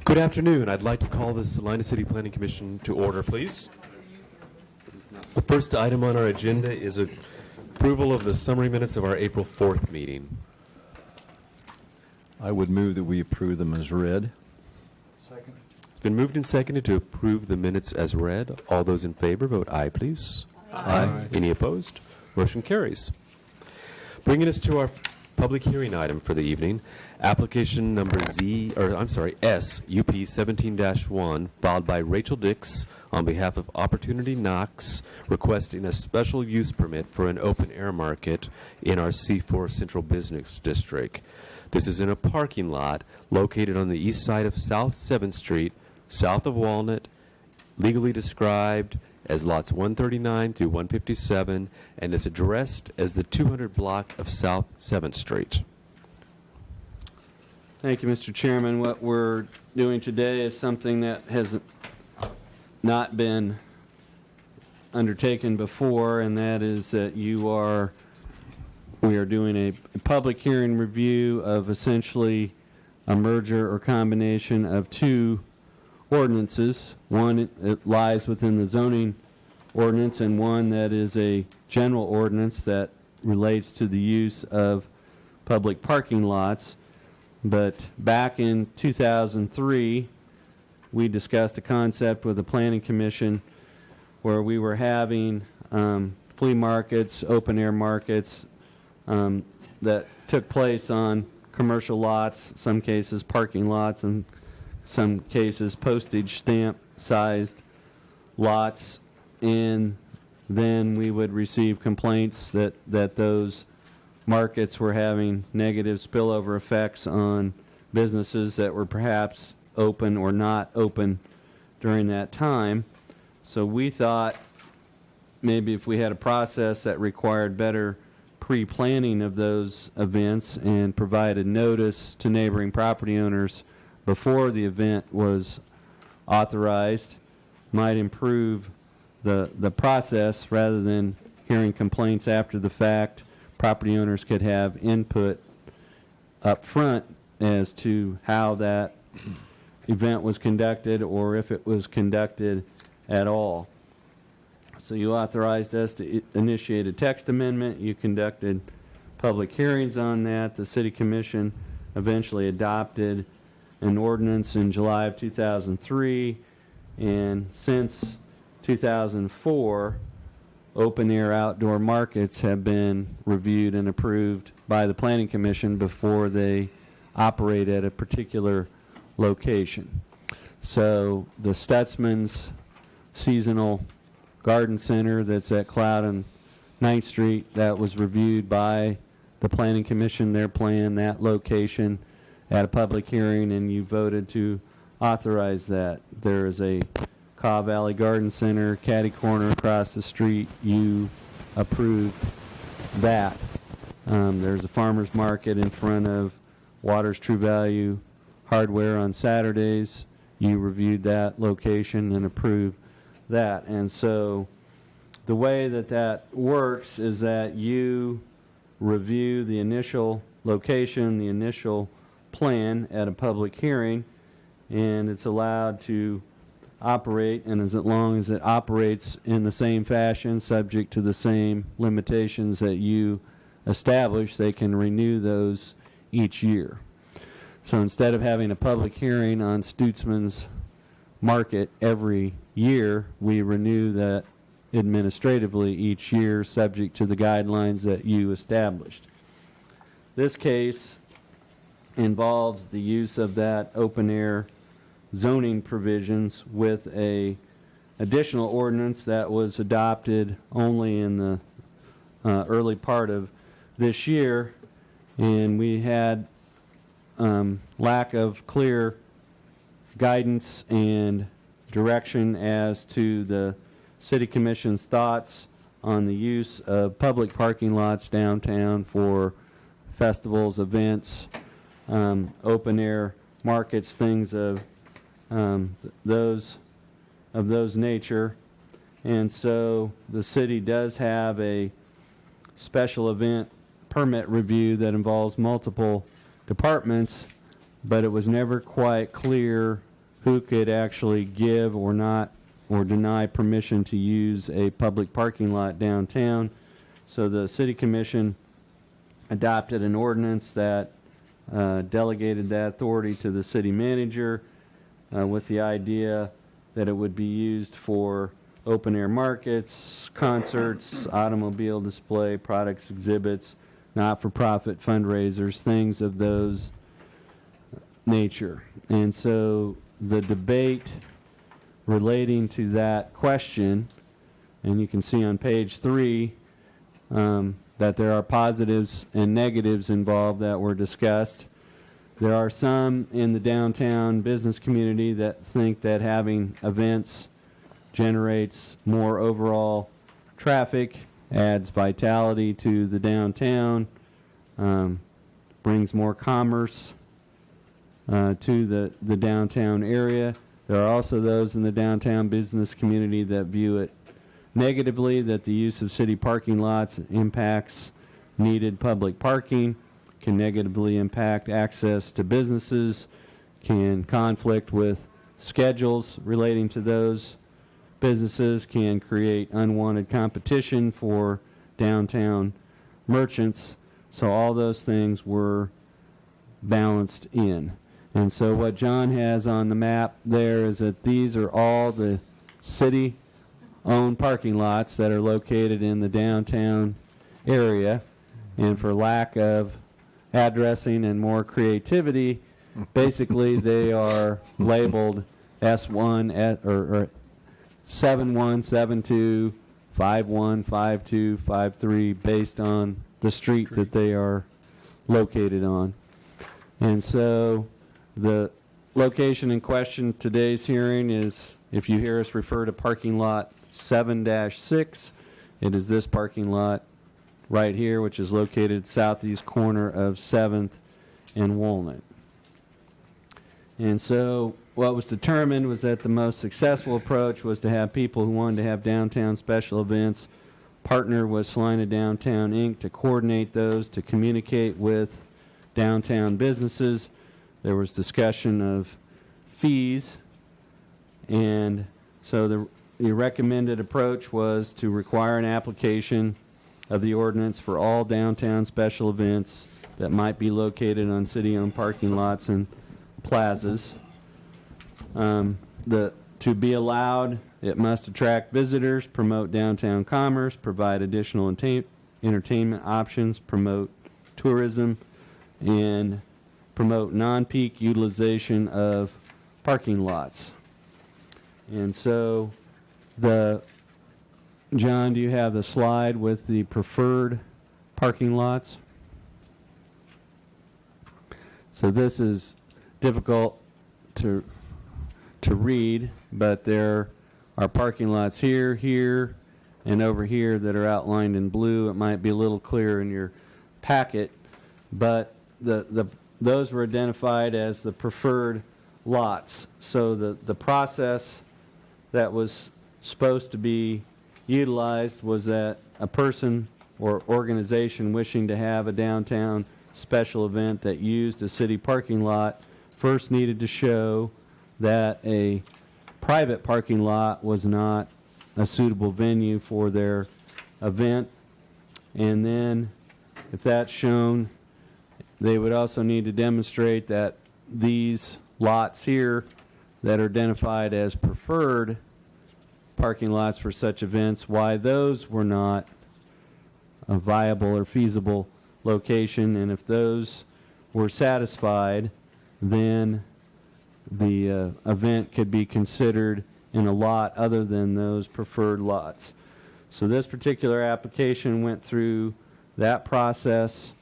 Good afternoon. I'd like to call the Salina City Planning Commission to order, please. The first item on our agenda is approval of the summary minutes of our April 4th meeting. I would move that we approve them as read. Second. It's been moved and seconded to approve the minutes as read. All those in favor, vote aye, please. Aye. Any opposed? Motion carries. Bringing us to our public hearing item for the evening, application number S, UP 17-1, filed by Rachel Dix on behalf of Opportunity Knox, requesting a special use permit for an open-air market in our C4 Central Business District. This is in a parking lot located on the east side of South 7th Street, south of Walnut, legally described as lots 139 through 157, and is addressed as the 200 block of South 7th Street. Thank you, Mr. Chairman. What we're doing today is something that has not been undertaken before, and that is that we are doing a public hearing review of essentially a merger or combination of two ordinances. One, it lies within the zoning ordinance, and one that is a general ordinance that relates to the use of public parking lots. But back in 2003, we discussed a concept with the Planning Commission where we were having flea markets, open-air markets that took place on commercial lots, some cases parking lots, and some cases postage stamp-sized lots, and then we would receive complaints that those markets were having negative spillover effects on businesses that were perhaps open or not open during that time. So we thought maybe if we had a process that required better pre-planning of those events and provided notice to neighboring property owners before the event was authorized, might improve the process rather than hearing complaints after the fact. Property owners could have input up front as to how that event was conducted or if it was conducted at all. So you authorized us to initiate a text amendment. You conducted public hearings on that. The City Commission eventually adopted an ordinance in July of 2003, and since 2004, open-air outdoor markets have been reviewed and approved by the Planning Commission before they operate at a particular location. So the Stutzman's Seasonal Garden Center that's at Cloud and 9th Street, that was reviewed by the Planning Commission, their plan, that location, at a public hearing, and you voted to authorize that. There is a Caw Valley Garden Center, catty corner across the street. You approved that. There's a farmer's market in front of Waters True Value Hardware on Saturdays. You reviewed that location and approved that. And so the way that works is that you review the initial location, the initial plan at a public hearing, and it's allowed to operate, and as long as it operates in the same fashion, subject to the same limitations that you establish, they can renew those each year. So instead of having a public hearing on Stutzman's Market every year, we renew that administratively each year, subject to the guidelines that you established. This case involves the use of that open-air zoning provisions with a additional ordinance that was adopted only in the early part of this year, and we had lack of clear guidance and direction as to the City Commission's thoughts on the use of public parking lots downtown for festivals, events, open-air markets, things of those nature. And so the city does have a special event permit review that involves multiple departments, but it was never quite clear who could actually give or not or deny permission to use a public parking lot downtown. So the City Commission adopted an ordinance that delegated that authority to the city manager with the idea that it would be used for open air markets, concerts, automobile display, products, exhibits, not-for-profit fundraisers, things of those nature. And so the debate relating to that question, and you can see on page 3 that there are positives and negatives involved that were discussed. There are some in the downtown business community that think that having events generates more overall traffic, adds vitality to the downtown, brings more commerce to the downtown area. There are also those in the downtown business community that view it negatively, that the use of city parking lots impacts needed public parking, can negatively impact access to businesses, can conflict with schedules relating to those businesses, can create unwanted competition for downtown merchants. So all those things were balanced in. And so what John has on the map there is that these are all the city-owned parking lots that are located in the downtown area. And for lack of addressing and more creativity, basically they are labeled S1 or 71, 72, 51, 52, 53 based on the street that they are located on. And so the location in question today's hearing is, if you hear us refer to parking lot 7-6, it is this parking lot right here, which is located southeast corner of 7th and Walnut. And so what was determined was that the most successful approach was to have people who wanted to have downtown special events partner with Salina Downtown Inc. to coordinate those, to communicate with downtown businesses. There was discussion of fees, and so the recommended approach was to require an application of the ordinance for all downtown special events that might be located on city-owned parking lots and plazas. To be allowed, it must attract visitors, promote downtown commerce, provide additional entertainment options, promote tourism, and promote non-peak utilization of parking lots. And so John, do you have the slide with the preferred parking lots? So this is difficult to read, but there are parking lots here, here, and over here that are outlined in blue. It might be a little clearer in your packet, but those were identified as the preferred lots. So the process that was supposed to be utilized was that a person or organization wishing to have a downtown special event that used a city parking lot first needed to show that a private parking lot was not a suitable venue for their event. And then if that's shown, they would also need to demonstrate that these lots here that are identified as preferred parking lots for such events, why those were not a viable or feasible location. And if those were satisfied, then the event could be considered in a lot other than those preferred lots. So this particular application went through that process.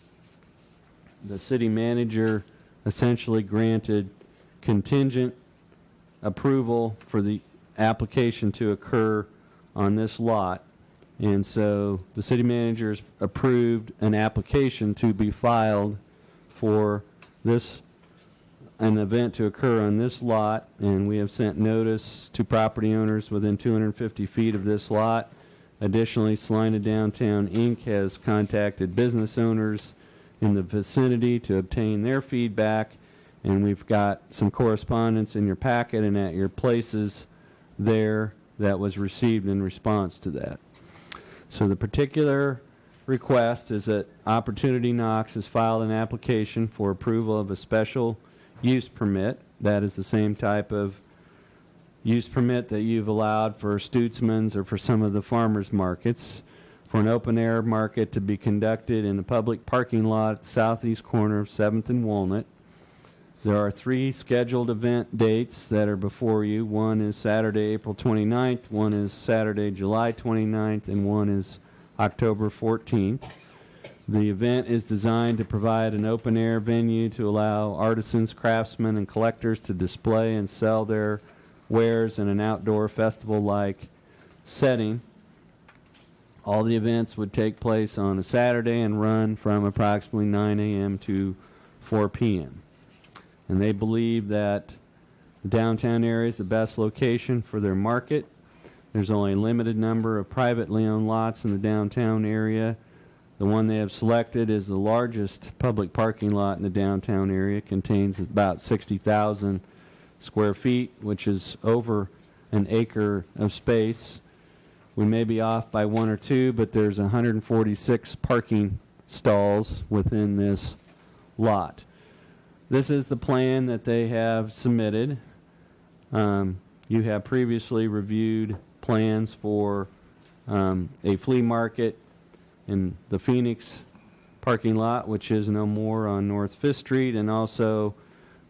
The city manager essentially granted contingent approval for the application to occur on this lot. And so the city managers approved an application to be filed for an event to occur on this lot, and we have sent notice to property owners within 250 feet of this lot. Additionally, Salina Downtown Inc. has contacted business owners in the vicinity to obtain their feedback, And we've got some correspondence in your packet and at your places there that was received in response to that. So the particular request is that Opportunity Knox has filed an application for approval of a special use permit. That is the same type of use permit that you've allowed for Stutzman's or for some of the farmers markets, for an open-air market to be conducted in a public parking lot at the southeast corner of 7th and Walnut. There are 3 scheduled event dates that are before you. One is Saturday, April 29th, one is Saturday, July 29th, and one is October 14th. The event is designed to provide an open-air venue to allow artisans, craftsmen, and collectors to display and sell their wares in an outdoor festival-like setting. All the events would take place on a Saturday and run from approximately 9 a.m. to 4 p.m. And they believe that the downtown area is the best location for their market. There's only a limited number of privately owned lots in the downtown area. The one they have selected is the largest public parking lot in the downtown area. It contains about 60,000 square feet, which is over an acre of space. We may be off by 1 or 2, but there's 146 parking stalls within this lot. This is the plan that they have submitted. You have previously reviewed plans for a flea market in the Phoenix parking lot, which is no more on North 5th Street, and also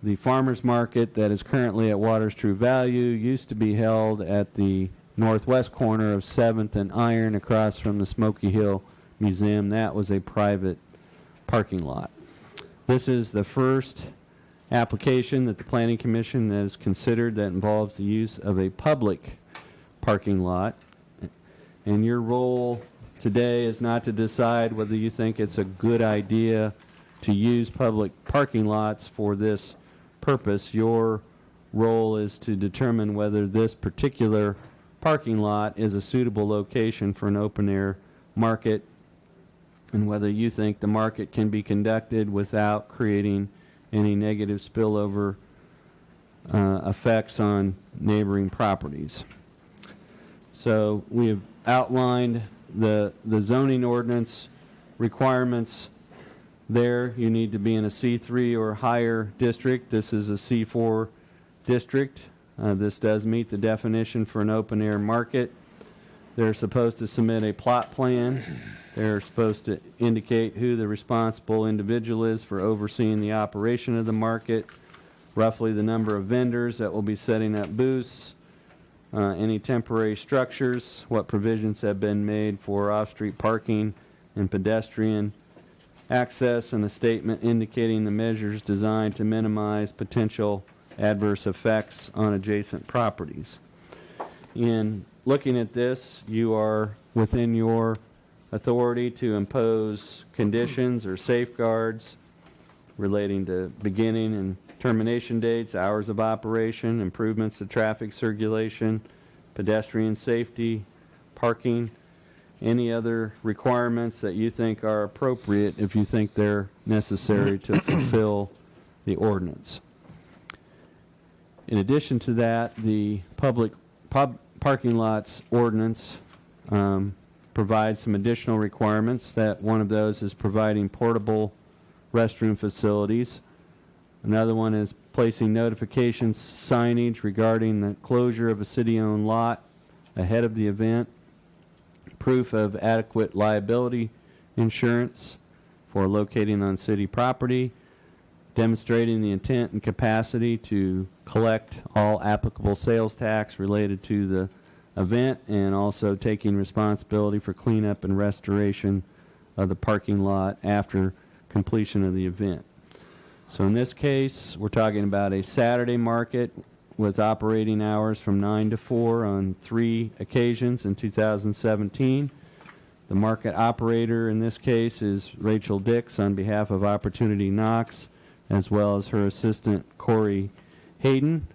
the farmers market that is currently at Water's True Value used to be held at the northwest corner of 7th and Iron across from the Smoky Hill Museum. That was a private parking lot. This is the first application that the Planning Commission has considered that involves the use of a public parking lot. And your role today is not to decide whether you think it's a good idea to use public parking lots for this purpose. Your role is to determine whether this particular parking lot is a suitable location for an open-air market and whether you think the market can be conducted without creating any negative spillover effects on neighboring properties. So we have outlined the zoning ordinance requirements there. You need to be in a C3 or higher district. This is a C4 district. This does meet the definition for an open-air market. They're supposed to submit a plot plan. They're supposed to indicate who the responsible individual is for overseeing the operation of the market, roughly the number of vendors that will be setting up booths, any temporary structures, what provisions have been made for off-street parking and pedestrian access, and a statement indicating the measures designed to minimize potential adverse effects on adjacent properties. In looking at this, you are within your authority to impose conditions or safeguards relating to beginning and termination dates, hours of operation, improvements to traffic circulation, pedestrian safety, parking, any other requirements that you think are appropriate if you think they're necessary to fulfill the ordinance. In addition to that, the public parking lots ordinance provides some additional requirements. That one of those is providing portable restroom facilities. Another one is placing notification signage regarding the closure of a city-owned lot ahead of the event. Proof of adequate liability insurance for locating on city property. Demonstrating the intent and capacity to collect all applicable sales tax related to the event, and also taking responsibility for cleanup and restoration of the parking lot after completion of the event. So in this case, we're talking about a Saturday market with operating hours from 9 to 4 on 3 occasions in 2017. The market operator in this case is Rachel Dix on behalf of Opportunity Knox, as well as her assistant Corey Hayden.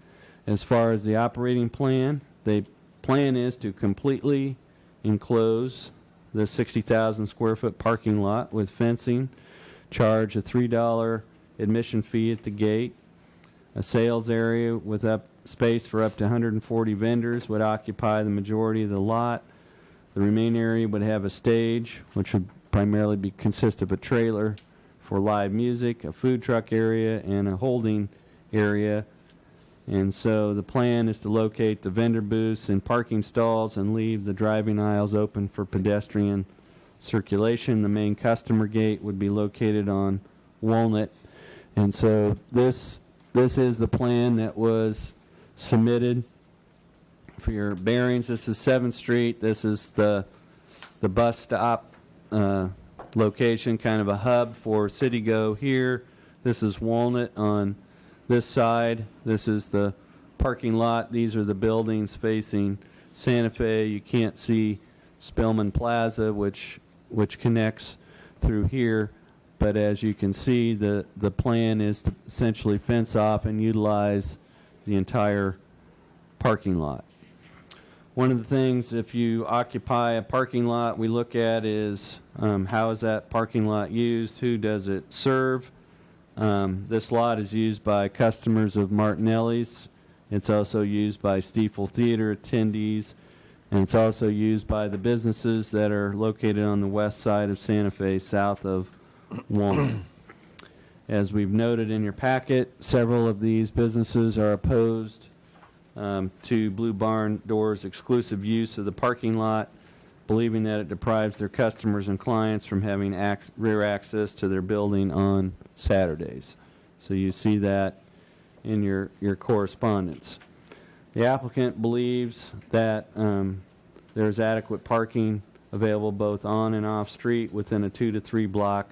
As far as the operating plan, the plan is to completely enclose the 60,000 square foot parking lot with fencing, charge a $3 admission fee at the gate, A sales area with space for up to 140 vendors would occupy the majority of the lot. The remaining area would have a stage, which would primarily consist of a trailer for live music, a food truck area, and a holding area. And so the plan is to locate the vendor booths and parking stalls and leave the driving aisles open for pedestrian circulation. The main customer gate would be located on Walnut. And so this is the plan that was submitted. For your bearings, this is 7th Street. This is the bus stop location, kind of a hub for City Go here. This is Walnut on this side. This is the parking lot. These are the buildings facing Santa Fe. You can't see Spillman Plaza, which connects through here. But as you can see, the plan is to essentially fence off and utilize the entire parking lot. One of the things, if you occupy a parking lot, we look at is how is that parking lot used? Who does it serve? This lot is used by customers of Martinelli's. It's also used by Stiefel Theater attendees, and it's also used by the businesses that are located on the west side of Santa Fe, south of Walnut. As we've noted in your packet, several of these businesses are opposed to Blue Barn Doors' exclusive use of the parking lot, believing that it deprives their customers and clients from having rear access to their building on Saturdays. So you see that in your correspondence. The applicant believes that there's adequate parking available both on and off street within a 2 to 3 block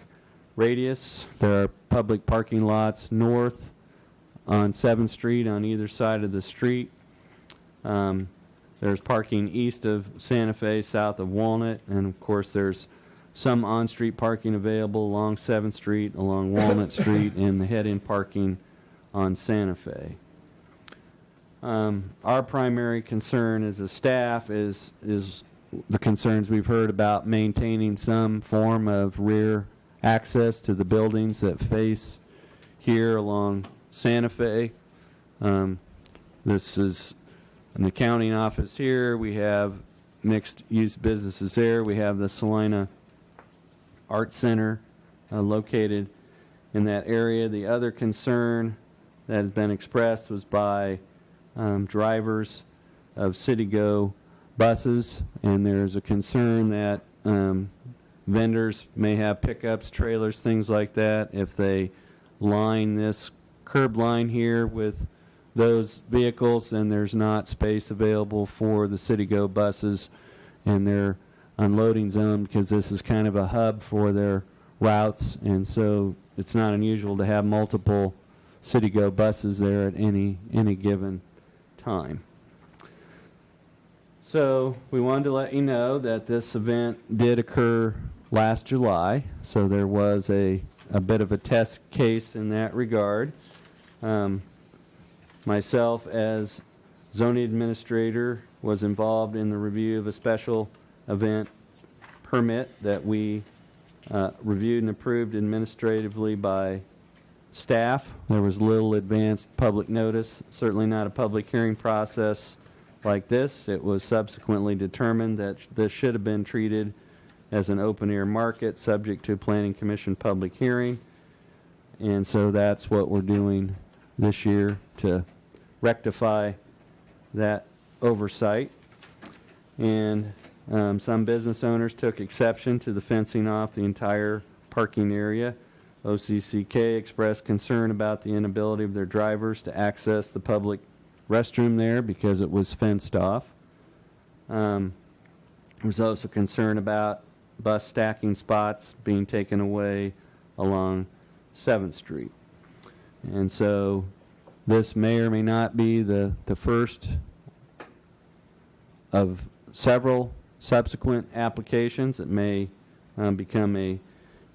radius. There are public parking lots north on 7th Street on either side of the street. There's parking east of Santa Fe, south of Walnut, and of course there's some on-street parking available along 7th Street, along Walnut Street, and the head-in parking on Santa Fe. Our primary concern as a staff is the concerns we've heard about maintaining some form of rear access to the buildings that face here along Santa Fe. This is an accounting office here. We have mixed-use businesses there. We have the Salina Art Center located in that area. The other concern that has been expressed was by drivers of City Go buses, and there's a concern that vendors may have pickups, trailers, things like that. If they line this curb line here with those vehicles, then there's not space available for the City Go buses and their unloading zone, because this is kind of a hub for their routes, and so it's not unusual to have multiple City Go buses there at any given time. So we wanted to let you know that this event did occur last July, so there was a bit of a test case in that regard. Myself, as zoning administrator, was involved in the review of a special event permit that we reviewed and approved administratively by staff. There was little advanced public notice, certainly not a public hearing process like this. It was subsequently determined that this should have been treated as an open-air market subject to Planning Commission public hearing. And so that's what we're doing this year to rectify that oversight. And some business owners took exception to the fencing off the entire parking area. OCCK expressed concern about the inability of their drivers to access the public restroom there because it was fenced off. There was also concern about bus stacking spots being taken away along 7th Street. And so this may or may not be the first of several subsequent applications. It may become a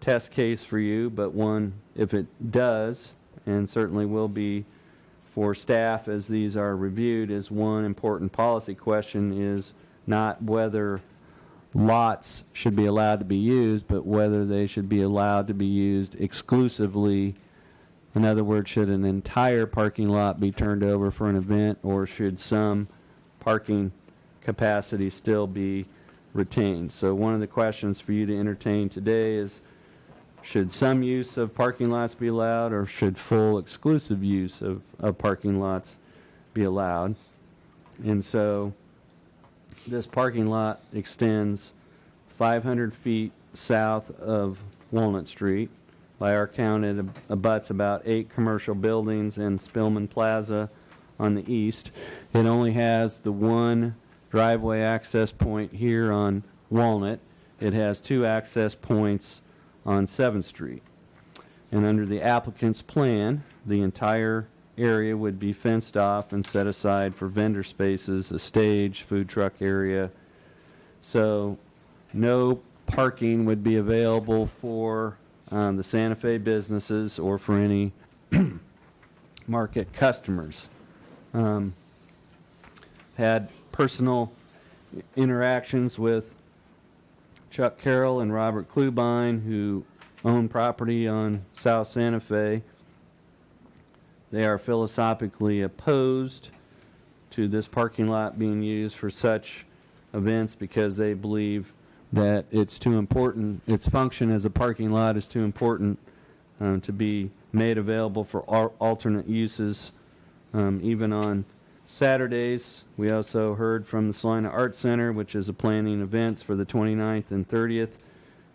test case for you, but one, if it does, and certainly will be for staff as these are reviewed, is one important policy question is not whether lots should be allowed to be used, but whether they should be allowed to be used exclusively In other words, should an entire parking lot be turned over for an event, or should some parking capacity still be retained? So one of the questions for you to entertain today is, should some use of parking lots be allowed, or should full exclusive use of parking lots be allowed? And so this parking lot extends 500 feet south of Walnut Street. By our count, it abuts about 8 commercial buildings and Spillman Plaza on the east. It only has the one driveway access point here on Walnut. It has 2 access points on 7th Street. And under the applicant's plan, the entire area would be fenced off and set aside for vendor spaces, a stage, food truck area. So no parking would be available for the Santa Fe businesses or for any market customers. Had personal interactions with Chuck Carroll and Robert Klubine, who own property on South Santa Fe. They are philosophically opposed to this parking lot being used for such events because they believe that it's too important, its function as a parking lot is too important to be made available for alternate uses, even on Saturdays. We also heard from the Salina Art Center, which is planning events for the 29th and 30th,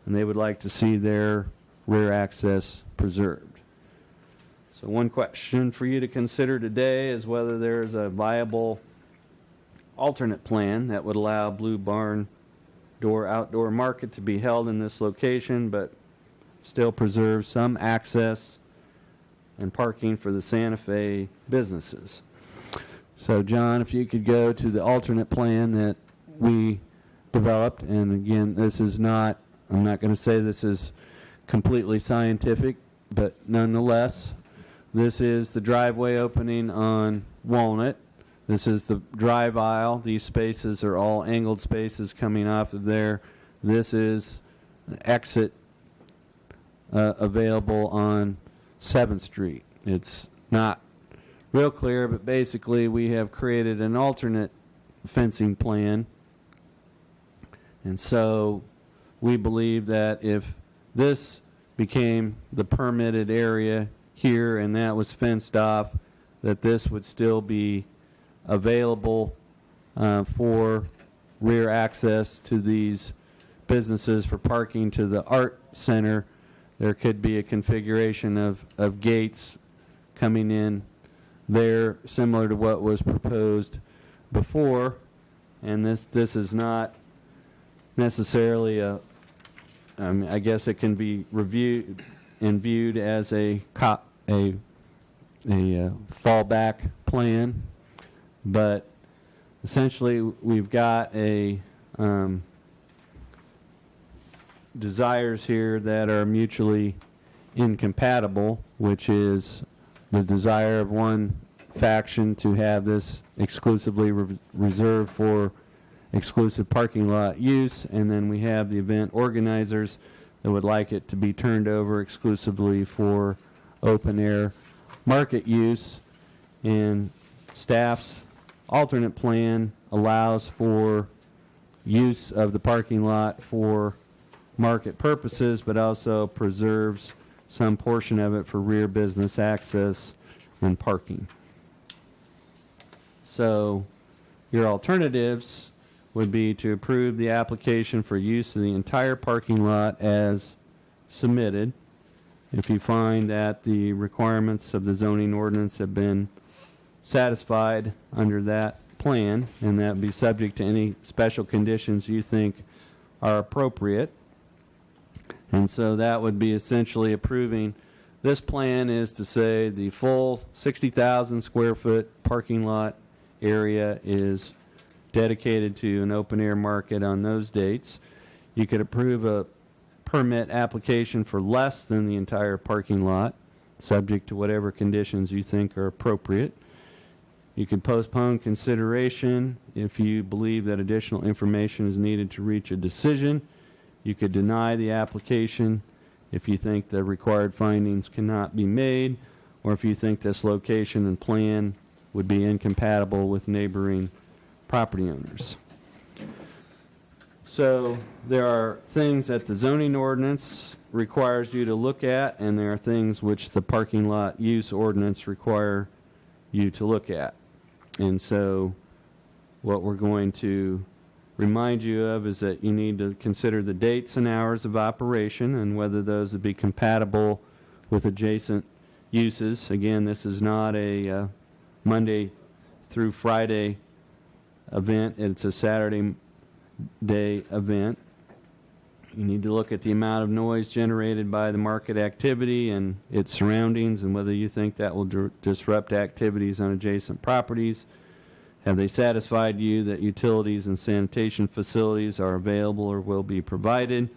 and they would like to see their rear access preserved. So one question for you to consider today is whether there's a viable alternate plan that would allow Blue Barn Door Outdoor Market to be held in this location, but still preserve some access and parking for the Santa Fe businesses. So John, if you could go to the alternate plan that we developed, and again, this is not, I'm not going to say this is completely scientific, but nonetheless, this is the driveway opening on Walnut. This is the drive aisle. These spaces are all angled spaces coming off of there. This is an exit available on 7th Street. It's not real clear, but basically we have created an alternate fencing plan. And so we believe that if this became the permitted area here and that was fenced off, that this would still be available for rear access to these businesses for parking to the art center. There could be a configuration of gates coming in there similar to what was proposed before, and this is not necessarily I guess it can be reviewed and viewed as a fallback plan. But essentially, we've got a desires here that are mutually incompatible, which is the desire of one faction to have this exclusively reserved for exclusive parking lot use, and then we have the event organizers that would like it to be turned over exclusively for open air market use. And staff's alternate plan allows for use of the parking lot for market purposes, but also preserves some portion of it for rear business access and parking. So your alternatives would be to approve the application for use of the entire parking lot as submitted. If you find that the requirements of the zoning ordinance have been satisfied under that plan, and that would be subject to any special conditions you think are appropriate. And so that would be essentially approving. This plan is to say the full 60,000 square foot parking lot area is dedicated to an open air market on those dates. You could approve a permit application for less than the entire parking lot, subject to whatever conditions you think are appropriate. You could postpone consideration if you believe that additional information is needed to reach a decision. You could deny the application if you think the required findings cannot be made, or if you think this location and plan would be incompatible with neighboring property owners. So there are things that the zoning ordinance requires you to look at, and there are things which the parking lot use ordinance require you to look at. And so what we're going to remind you of is that you need to consider the dates and hours of operation and whether those would be compatible with adjacent uses. Again, this is not a Monday through Friday event. It's a Saturday day event. You need to look at the amount of noise generated by the market activity and its surroundings and whether you think that will disrupt activities on adjacent properties. Have they satisfied you that utilities and sanitation facilities are available or will be provided?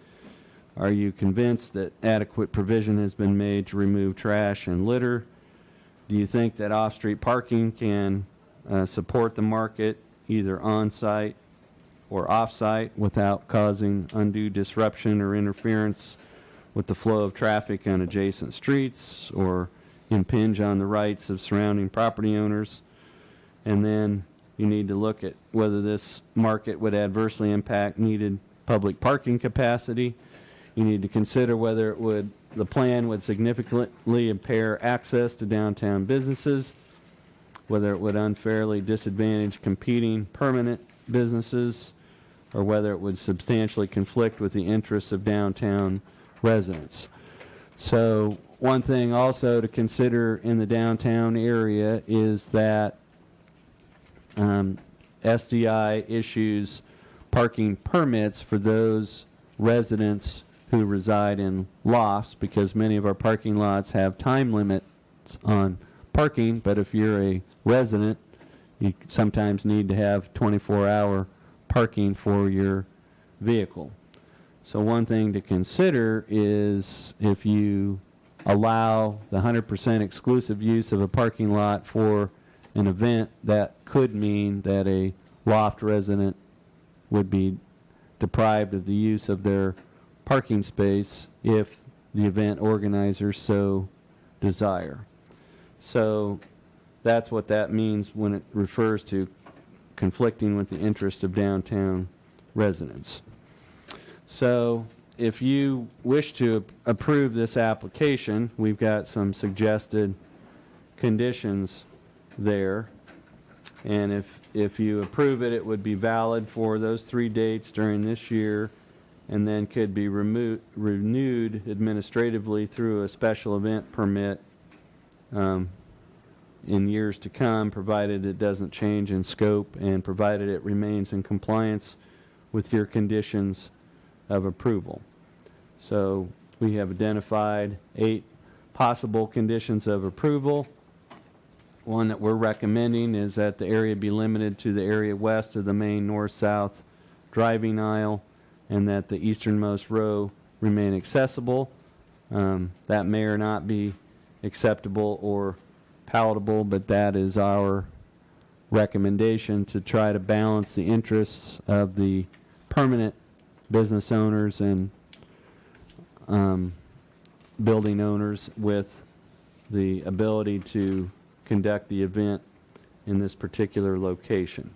Are you convinced that adequate provision has been made to remove trash and litter? Do you think that off-street parking can support the market either on-site or off-site without causing undue disruption or interference with the flow of traffic on adjacent streets or impinge on the rights of surrounding property owners? And then you need to look at whether this market would adversely impact needed public parking capacity. You need to consider whether the plan would significantly impair access to downtown businesses, whether it would unfairly disadvantage competing permanent businesses, or whether it would substantially conflict with the interests of downtown residents. So one thing also to consider in the downtown area is that SDI issues parking permits for those residents who reside in lofts, because many of our parking lots have time limits on parking, but if you're a resident, you sometimes need to have 24-hour parking for your vehicle. So one thing to consider is if you allow the 100% exclusive use of a parking lot for an event, that could mean that a loft resident would be deprived of the use of their parking space if the event organizers so desire. So that's what that means when it refers to conflicting with the interests of downtown residents. So if you wish to approve this application, we've got some suggested conditions there. And if you approve it, it would be valid for those 3 dates during this year, and then could be renewed administratively through a special event permit in years to come, provided it doesn't change in scope and provided it remains in compliance with your conditions of approval. So we have identified 8 possible conditions of approval. One that we're recommending is that the area be limited to the area west of the main north-south driving aisle, and that the easternmost row remain accessible. That may or not be acceptable or palatable, but that is our recommendation to try to balance the interests of the permanent business owners and building owners with the ability to conduct the event in this particular location.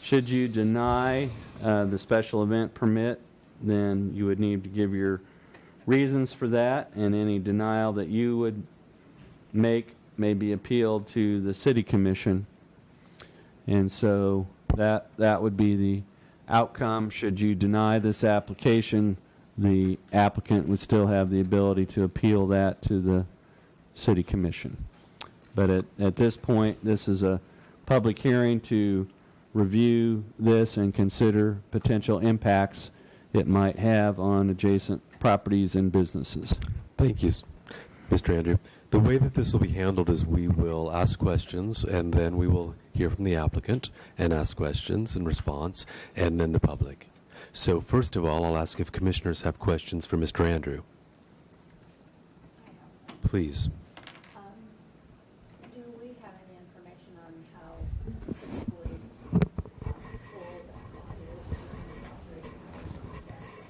Should you deny the special event permit, then you would need to give your reasons for that, and any denial that you would make may be appealed to the city commission. And so that would be the outcome. Should you deny this application, the applicant would still have the ability to appeal that to the city commission. But at this point, this is a public hearing to review this and consider potential impacts it might have on adjacent properties and businesses. Thank you, Mr. Andrew. The way that this will be handled is we will ask questions, and then we will hear from the applicant and ask questions in response, and then the public. So first of all, I'll ask if commissioners have questions for Mr. Andrew. Please. Do we have any information on how physically full that lot is during the operating hours on Saturday?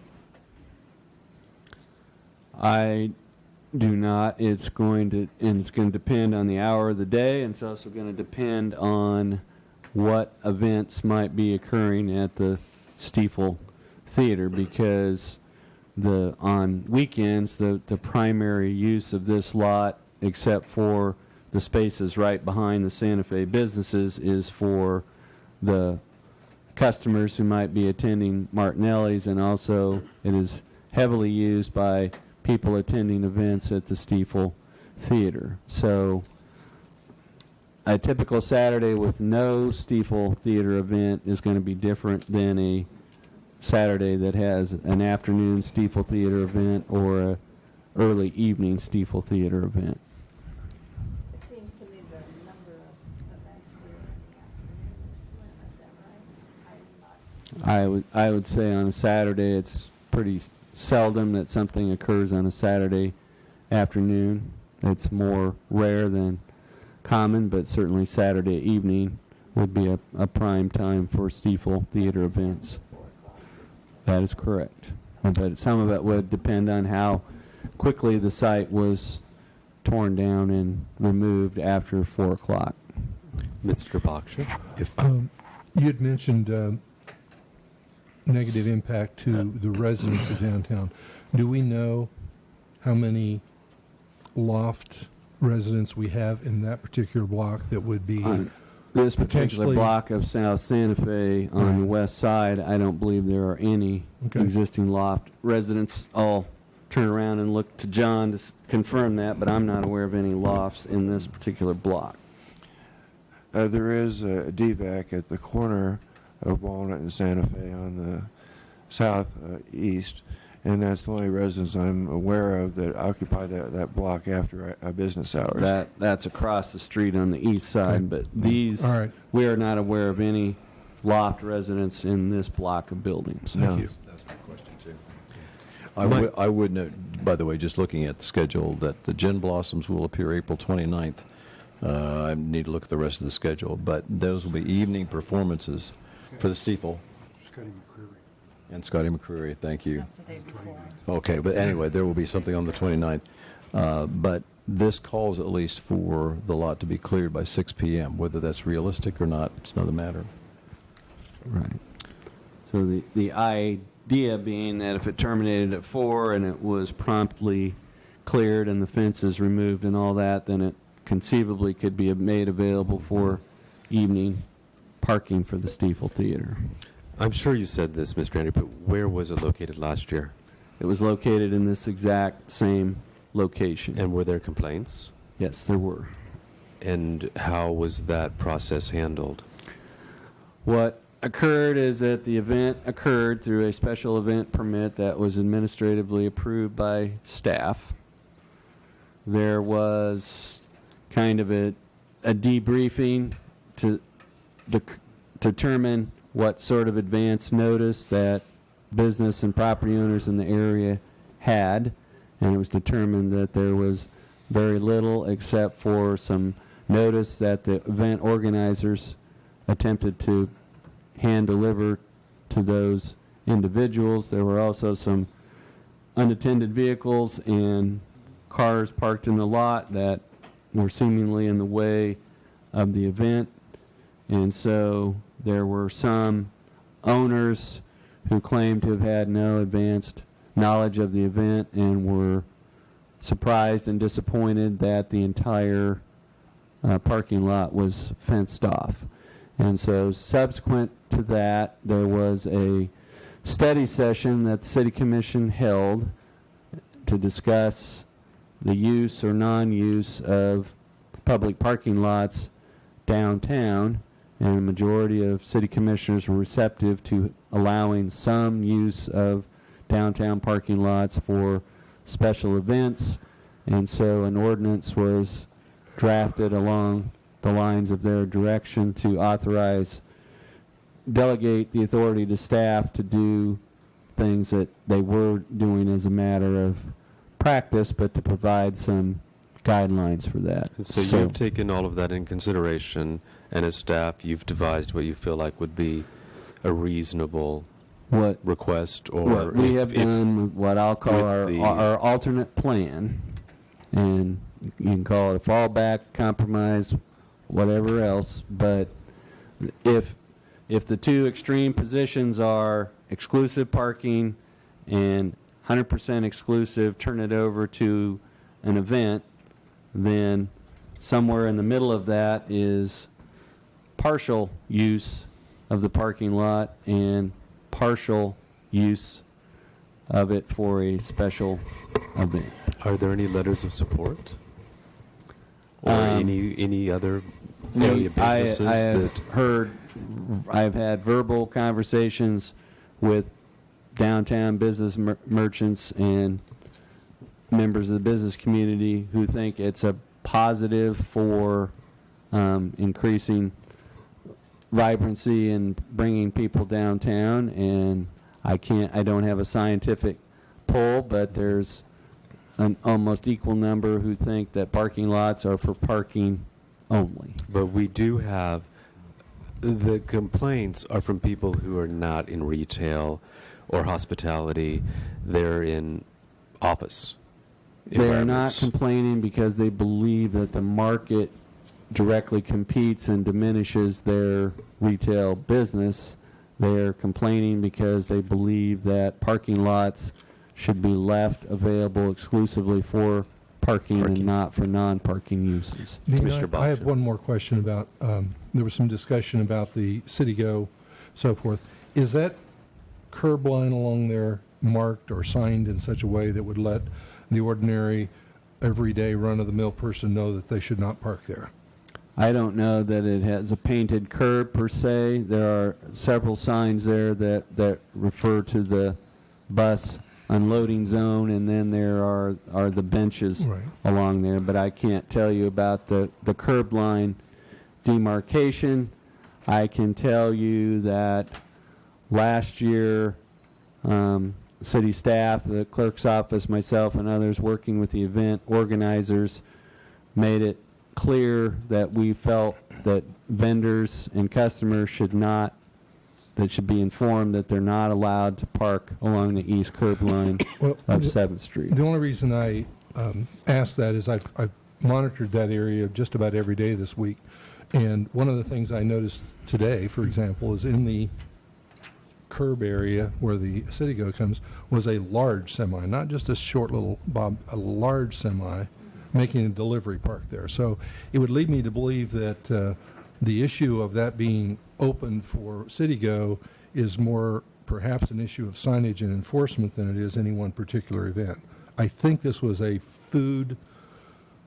I do not. It's going to depend on the hour of the day, and it's also going to depend on what events might be occurring at the Stiefel Theater, because on weekends the primary use of this lot, except for the spaces right behind the Santa Fe businesses, is for the customers who might be attending Martinelli's, and also it is heavily used by people attending events at the Stiefel Theater. So a typical Saturday with no Stiefel Theater event is going to be different than a Saturday that has an afternoon Stiefel Theater event or a early evening Stiefel Theater event. It seems to me the number of events there in the afternoon is slim, is that right? I would say on a Saturday it's pretty seldom that something occurs on a Saturday afternoon. It's more rare than common, but certainly Saturday evening would be a prime time for Stiefel Theater events. That is correct. But some of it would depend on how quickly the site was torn down and removed after 4 o'clock. Mr. Baksha? You had mentioned negative impact to the residents of downtown. Do we know how many loft residents we have in that particular block that would be On this particular potentially- block of South Santa Fe on the west side, I don't believe there are any Okay. existing loft residents. I'll turn around and look to John to confirm that, but I'm not aware of any lofts in this particular block. There is a DVAC at the corner of Walnut and Santa Fe on the southeast, and that's the only residence I'm aware of that occupy that block after business hours. That's across the street on the east side, Okay. but these, All right. we are not aware of any loft residents in this block of buildings. Thank No. you. That's my question, too. I would note, by the way, just looking at the schedule, that the Gin Blossoms will appear April 29th. I need to look at the rest of the schedule, but those will be evening performances for the Stiefel. And Scotty McCreary, thank you. The day before. Okay, but anyway, there will be something on the 29th. But this calls at least for the lot to be cleared by 6 p.m. Whether that's realistic or not, it's another matter. Right. So the idea being that if it terminated at 4 and it was promptly cleared and the fences removed and all that, then it conceivably could be made available for evening parking for the Stiefel Theater. I'm sure you said this, Mr. Andrew, but where was it located last year? It was located in this exact same location. And were there complaints? Yes, there were. And how was that process handled? What occurred is that the event occurred through a special event permit that was administratively approved by staff. There was kind of a debriefing to determine what sort of advance notice that business and property owners in the area had, and it was determined that there was very little except for some notice that the event organizers attempted to hand deliver to those individuals. There were also some unattended vehicles and cars parked in the lot that were seemingly in the way of the event, and so there were some owners who claimed to have had no advanced knowledge of the event and were surprised and disappointed that the entire parking lot was fenced off. And so subsequent to that, there was a study session that the City Commission held to discuss the use or non-use of public parking lots downtown, and the majority of city commissioners were receptive to allowing some use of downtown parking lots for special events, and so an ordinance was drafted along the lines of their direction to delegate the authority to staff to do things that they were doing as a matter of practice, but to provide some guidelines for that. And so you've taken all of that in consideration, and as staff, you've devised what you feel like would be a reasonable request, or what we have if done, what I'll call with our alternate plan, And you can call it a fallback, compromise, whatever else, but if the two extreme positions are exclusive parking and 100% exclusive, turn it over to an event, then somewhere in the middle of that is partial use of the parking lot and partial use of it for a special event. Are there any letters of support? Or any other No, area businesses I have that... heard, I've had verbal conversations with downtown business merchants and members of the business community who think it's a positive for increasing vibrancy and bringing people downtown. And I don't have a scientific poll, but there's an almost equal number who think that parking lots are for parking only. But we do have, the complaints are from people who are not in retail or hospitality. They're in office They are not environments. complaining because they believe that the market directly competes and diminishes their retail business. They're complaining because they believe that parking lots should be left available exclusively for parking and not for non-parking uses. Dean, Commissioner I have Boster. one more question about, there was some discussion about the City Go, so forth. Is that curb line along there marked or signed in such a way that would let the ordinary, everyday, run-of-the-mill person know that they should not park there? I don't know that it has a painted curb per se. There are several signs there that refer to the bus unloading zone, and then there are the benches Right. along there. But I can't tell you about the curb line demarcation. I can tell you that last year, city staff, the clerk's office, myself, and others working with the event organizers made it clear that we felt that vendors and customers should be informed that they're not allowed to park along the east curb line Well, of 7th Street. The only reason I asked that is I've monitored that area just about every day this week, and one of the things I noticed today, for example, is in the curb area where the City Go comes was a large semi, not just a short little bob, a large semi making a delivery park there. So it would lead me to believe that the issue of that being open for City Go is more perhaps an issue of signage and enforcement than it is any one particular event. I think this was a food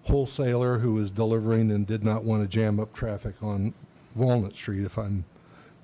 wholesaler who was delivering and did not want to jam up traffic on Walnut Street.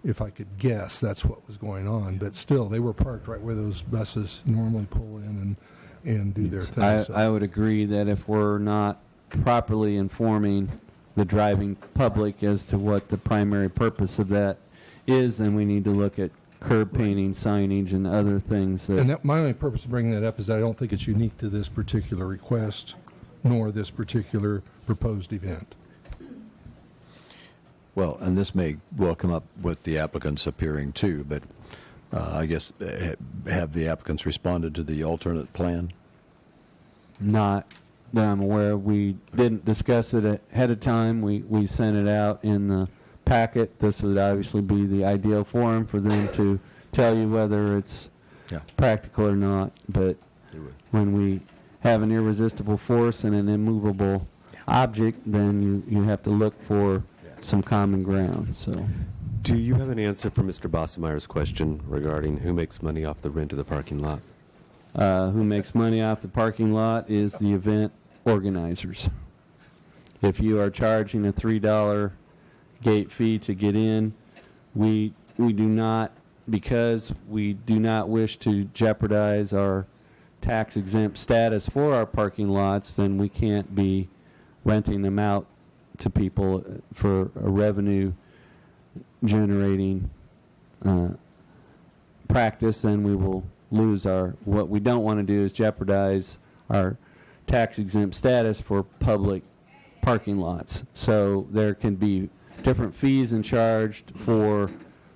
If I could guess, that's what was going on. But still, they were parked right where those buses normally pull in and do their thing. So- I would agree that if we're not properly informing the driving public as to what the primary purpose of that is, then we need to look at curb painting, signage, and other things And that, my only purpose of bringing that up is that I don't think it's unique to this particular request, nor this particular proposed event. Well, and this may well come up with the applicants appearing too, but I guess have the applicants responded to the alternate plan? not that I'm aware of. We didn't discuss it ahead of time. We sent it out in the packet. This would obviously be the ideal forum for them to tell you whether it's Yeah. practical or not. But They would. when we have an irresistible force and an immovable object, then you have to look for some common ground. So Do you have an answer for Mr. Bossemeyer's question regarding who makes money off the rent of the parking lot? who makes money off the parking lot is the event organizers. If you are charging a $3 gate fee to get in, we do not, because we do not wish to jeopardize our tax exempt status for our parking lots, then we can't be renting them out to people for a revenue generating practice. Then we will lose what we don't want to do is jeopardize our tax exempt status for public parking lots. So there can be different fees and charged for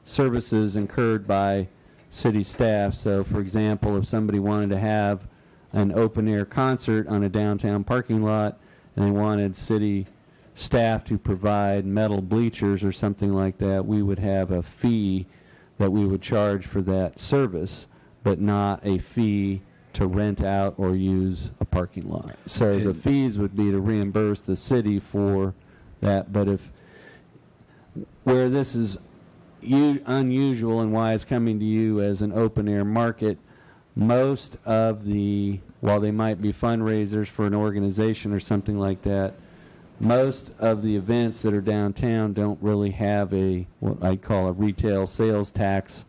services incurred by city staff. So for example, if somebody wanted to have an open-air concert on a downtown parking lot, and they wanted city staff to provide metal bleachers or something like that, we would have a fee that we would charge for that service, but not a fee to rent out or use a parking lot. So the fees would be to reimburse the city for that. But if where this is unusual and why it's coming to you as an open-air market, most of the, while they might be fundraisers for an organization or something like that, most of the events that are downtown don't really have a, what I call a retail sales tax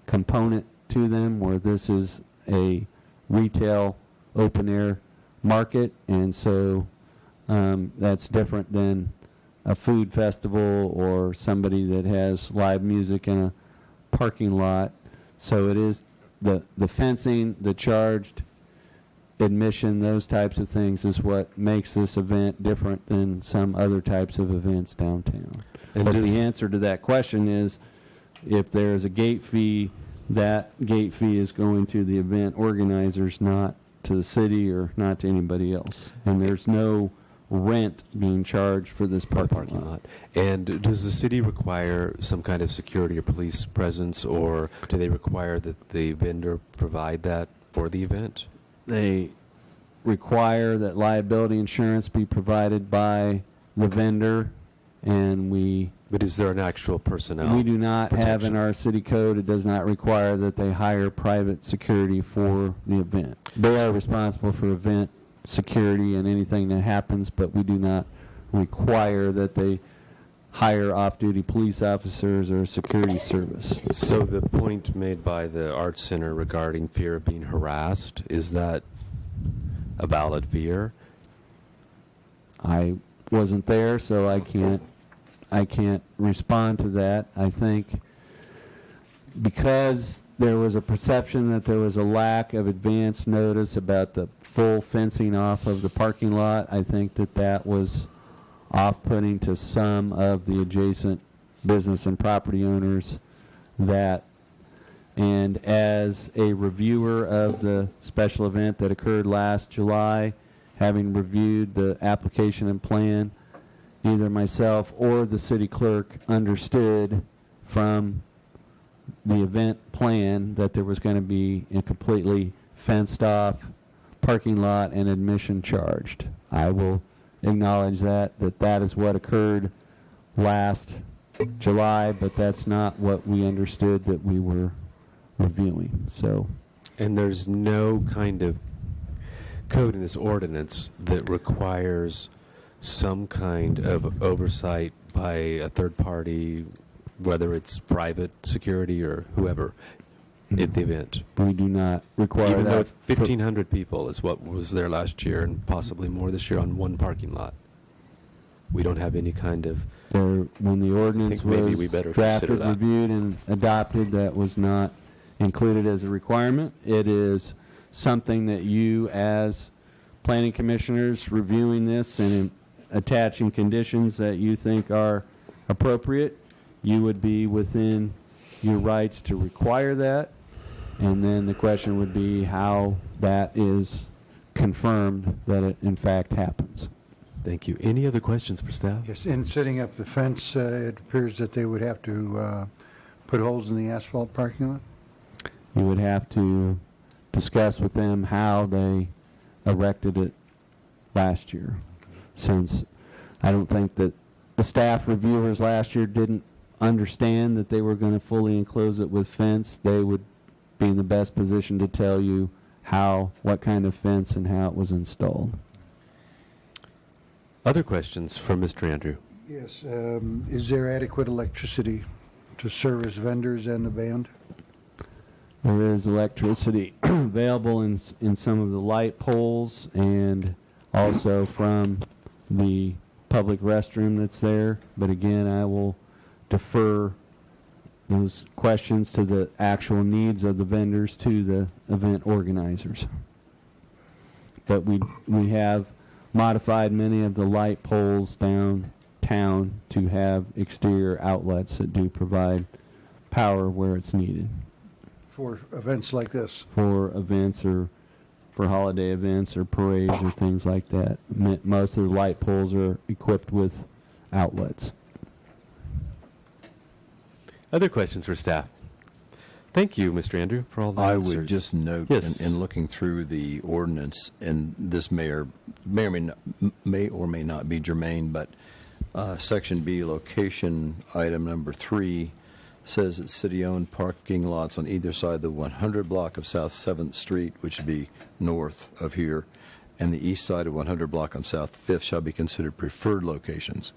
component to them, where this is a retail open-air market, and so that's different than a food festival or somebody that has live music in a parking lot. So it is the fencing, the charged admission, those types of things is what makes this event different than some other types of events downtown. And but does- the answer to that question is, if there's a gate fee, that gate fee is going to the event organizers, not to the city or not to anybody else. And there's no rent being charged for this parking lot. And does the city require some kind of security or police presence, or do they require that the vendor provide that for the event? They require that liability insurance be provided by the vendor, and But is there an actual personnel? we do not have in protection? our city code, it does not require that they hire private security for the event. They are responsible for event security and anything that happens, but we do not require that they hire off-duty police officers or security service. So the point made by the Arts Center regarding fear of being harassed, is that a valid fear? I wasn't there, so I can't respond to that. I think because there was a perception that there was a lack of advance notice about the full fencing off of the parking lot, I think that that was off-putting to some of the adjacent business and property owners. That, and as a reviewer of the special event that occurred last July, having reviewed the application and plan, either myself or the city clerk understood from the event plan that there was going to be a completely fenced off parking lot and admission charged. I will acknowledge that that is what occurred last July, but that's not what we understood that we were reviewing. So, And there's no kind of code in this ordinance that requires some kind of oversight by a third party, whether it's private security or whoever, at the event. we do not require Even that. though it's 1,500 people is what was there last year, and possibly more this year on one parking lot. We don't have any kind of... When the ordinance think maybe we was better drafted, consider that. reviewed, and adopted, that was not included as a requirement. It is something that you, as planning commissioners, reviewing this and attaching conditions that you think are appropriate, you would be within your rights to require that. And then the question would be how that is confirmed that it in fact happens. Thank you. Any other questions for staff? Yes, in setting up the fence, it appears that they would have to put holes in the asphalt parking lot? You would have to discuss with them how they erected it last year, since I don't think that the staff reviewers last year didn't understand that they were going to fully enclose it with fence. They would be in the best position to tell you what kind of fence and how it was installed. Other questions for Mr. Andrew? Yes. Is there adequate electricity to service vendors and the band? There is electricity available in some of the light poles, and also from the public restroom that's there. But again, I will defer those questions to the actual needs of the vendors to the event organizers. But we have modified many of the light poles downtown to have exterior outlets that do provide power where it's needed For events like this? for events or for holiday events or parades or things like that. Most of the light poles are equipped with outlets. Other questions for staff? Thank you, Mr. Andrew, for all the I answers. would just note, Yes. in looking through the ordinance, and this may or may not be germane, but Section B, location item number 3, says that city-owned parking lots on either side of the 100 block of South 7th Street, which would be north of here, and the east side of 100 block on South 5th shall be considered preferred locations.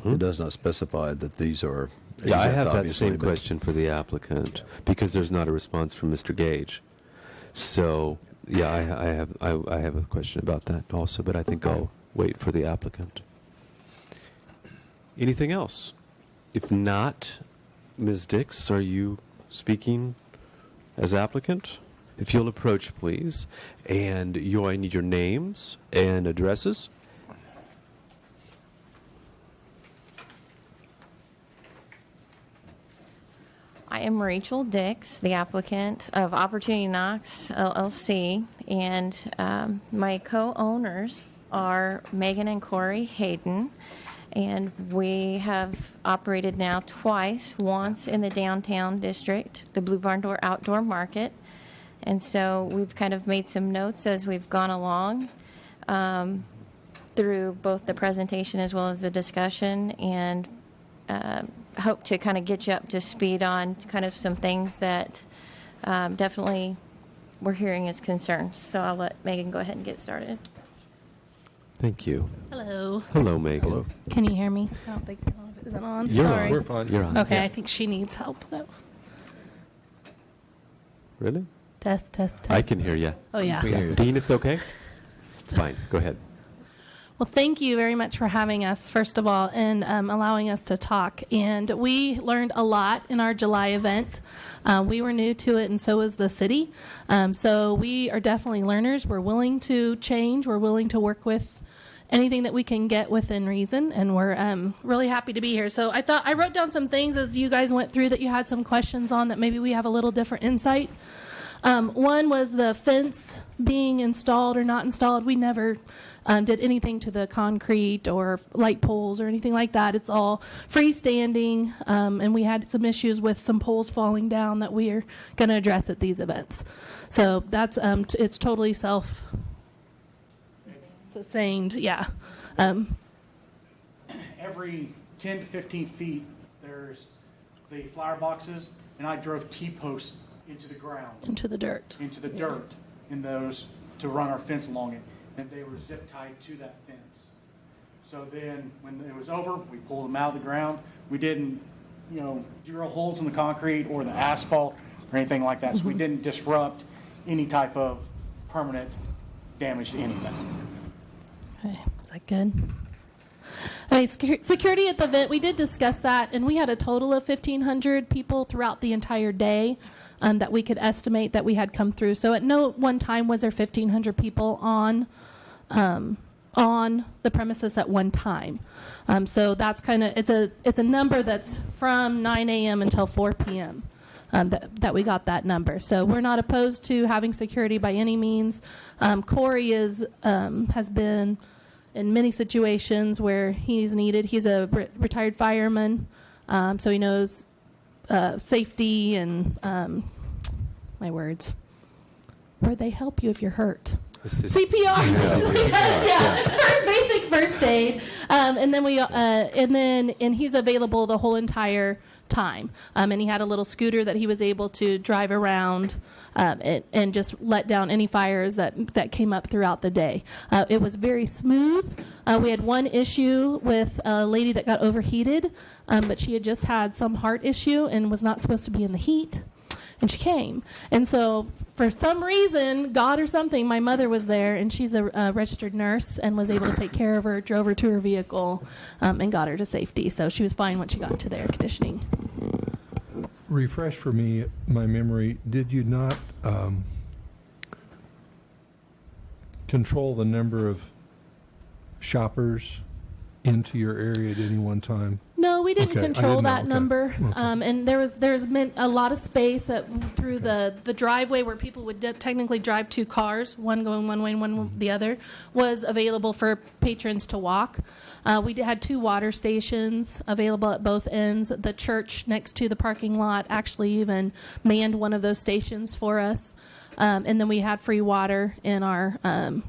It does not specify that these are Yeah, I exempt, have that obviously, same but- question for the applicant because there's not a response from Mr. Gage. So, yeah, I have a question about that also, but I think I'll wait for the applicant. Anything else? If not, Ms. Dix, are you speaking as applicant? If you'll approach, please. And I need your names and addresses. I am Rachel Dix, the applicant of Opportunity Knox LLC, and my co-owners are Megan and Corey Hayden, and we have operated now twice, once in the downtown district, the Blue Barn Door Outdoor Market, and so we've kind of made some notes as we've gone along through both the presentation as well as the discussion, and hope to kind of get you up to speed on kind of some things that definitely we're hearing as concerns. So I'll let Megan go ahead and get started. Thank you. Hello. Hello, Megan. Hello. Can you hear me? I don't think it isn't on. You're Sorry. on. We're fine. You're on. Okay, Yeah. I think she needs help though. Really? Test, test, test. I can hear you. Oh yeah. We can hear you. Dean, it's okay? It's fine. Go ahead. Well, thank you very much for having us, first of all, and allowing us to talk. And we learned a lot in our July event. We were new to it, and so was the city. So we are definitely learners. We're willing to change. We're willing to work with anything that we can get within reason, and we're really happy to be here. So I wrote down some things as you guys went through that you had some questions on that maybe we have a little different insight. One was the fence being installed or not installed. We never did anything to the concrete or light poles or anything like that. It's all freestanding, and we had some issues with some poles falling down that we are going to address at these events. So that's it's totally self-sustained, yeah. Every 10 to 15 feet, there's the flower boxes, and I drove T-posts into the ground, Into the dirt. into the dirt in those to run our fence along it, and they were zip tied to that fence. So then, when it was over, we pulled them out of the ground. We didn't, drill holes in the concrete or the asphalt or anything like that. So we didn't disrupt any type of permanent damage to anything. Okay, is that good? Okay, security at the event, we did discuss that, and we had a total of 1,500 people throughout the entire day that we could estimate that we had come through. So at no one time was there 1,500 people on the premises at one time. So that's kind of, it's a number that's from 9 a.m. until 4 p.m. That we got that number. So we're not opposed to having security by any means. Corey has been in many situations where he's needed. He's a retired fireman, so he knows safety and my words. Where they help you if you're hurt. CPR. Yeah. Basic first aid, and then he's available the whole entire time. And he had a little scooter that he was able to drive around and just let down any fires that came up throughout the day. It was very smooth. We had one issue with a lady that got overheated, but she had just had some heart issue and was not supposed to be in the heat. And she came. And so for some reason, God or something, my mother was there, and she's a registered nurse and was able to take care of her, drove her to her vehicle, and got her to safety. So she was fine when she got to the air conditioning. Refresh for me my memory. Did you not control the number of shoppers into your area at any one time? No, we we didn't Okay, I control didn't know. that Okay. number, Okay. and there's been a lot of space that through the driveway where people would technically drive two cars, one going one way and one the other, was available for patrons to walk. We had 2 water stations available at both ends. The church next to the parking lot actually even manned one of those stations for us. And then we had free water in our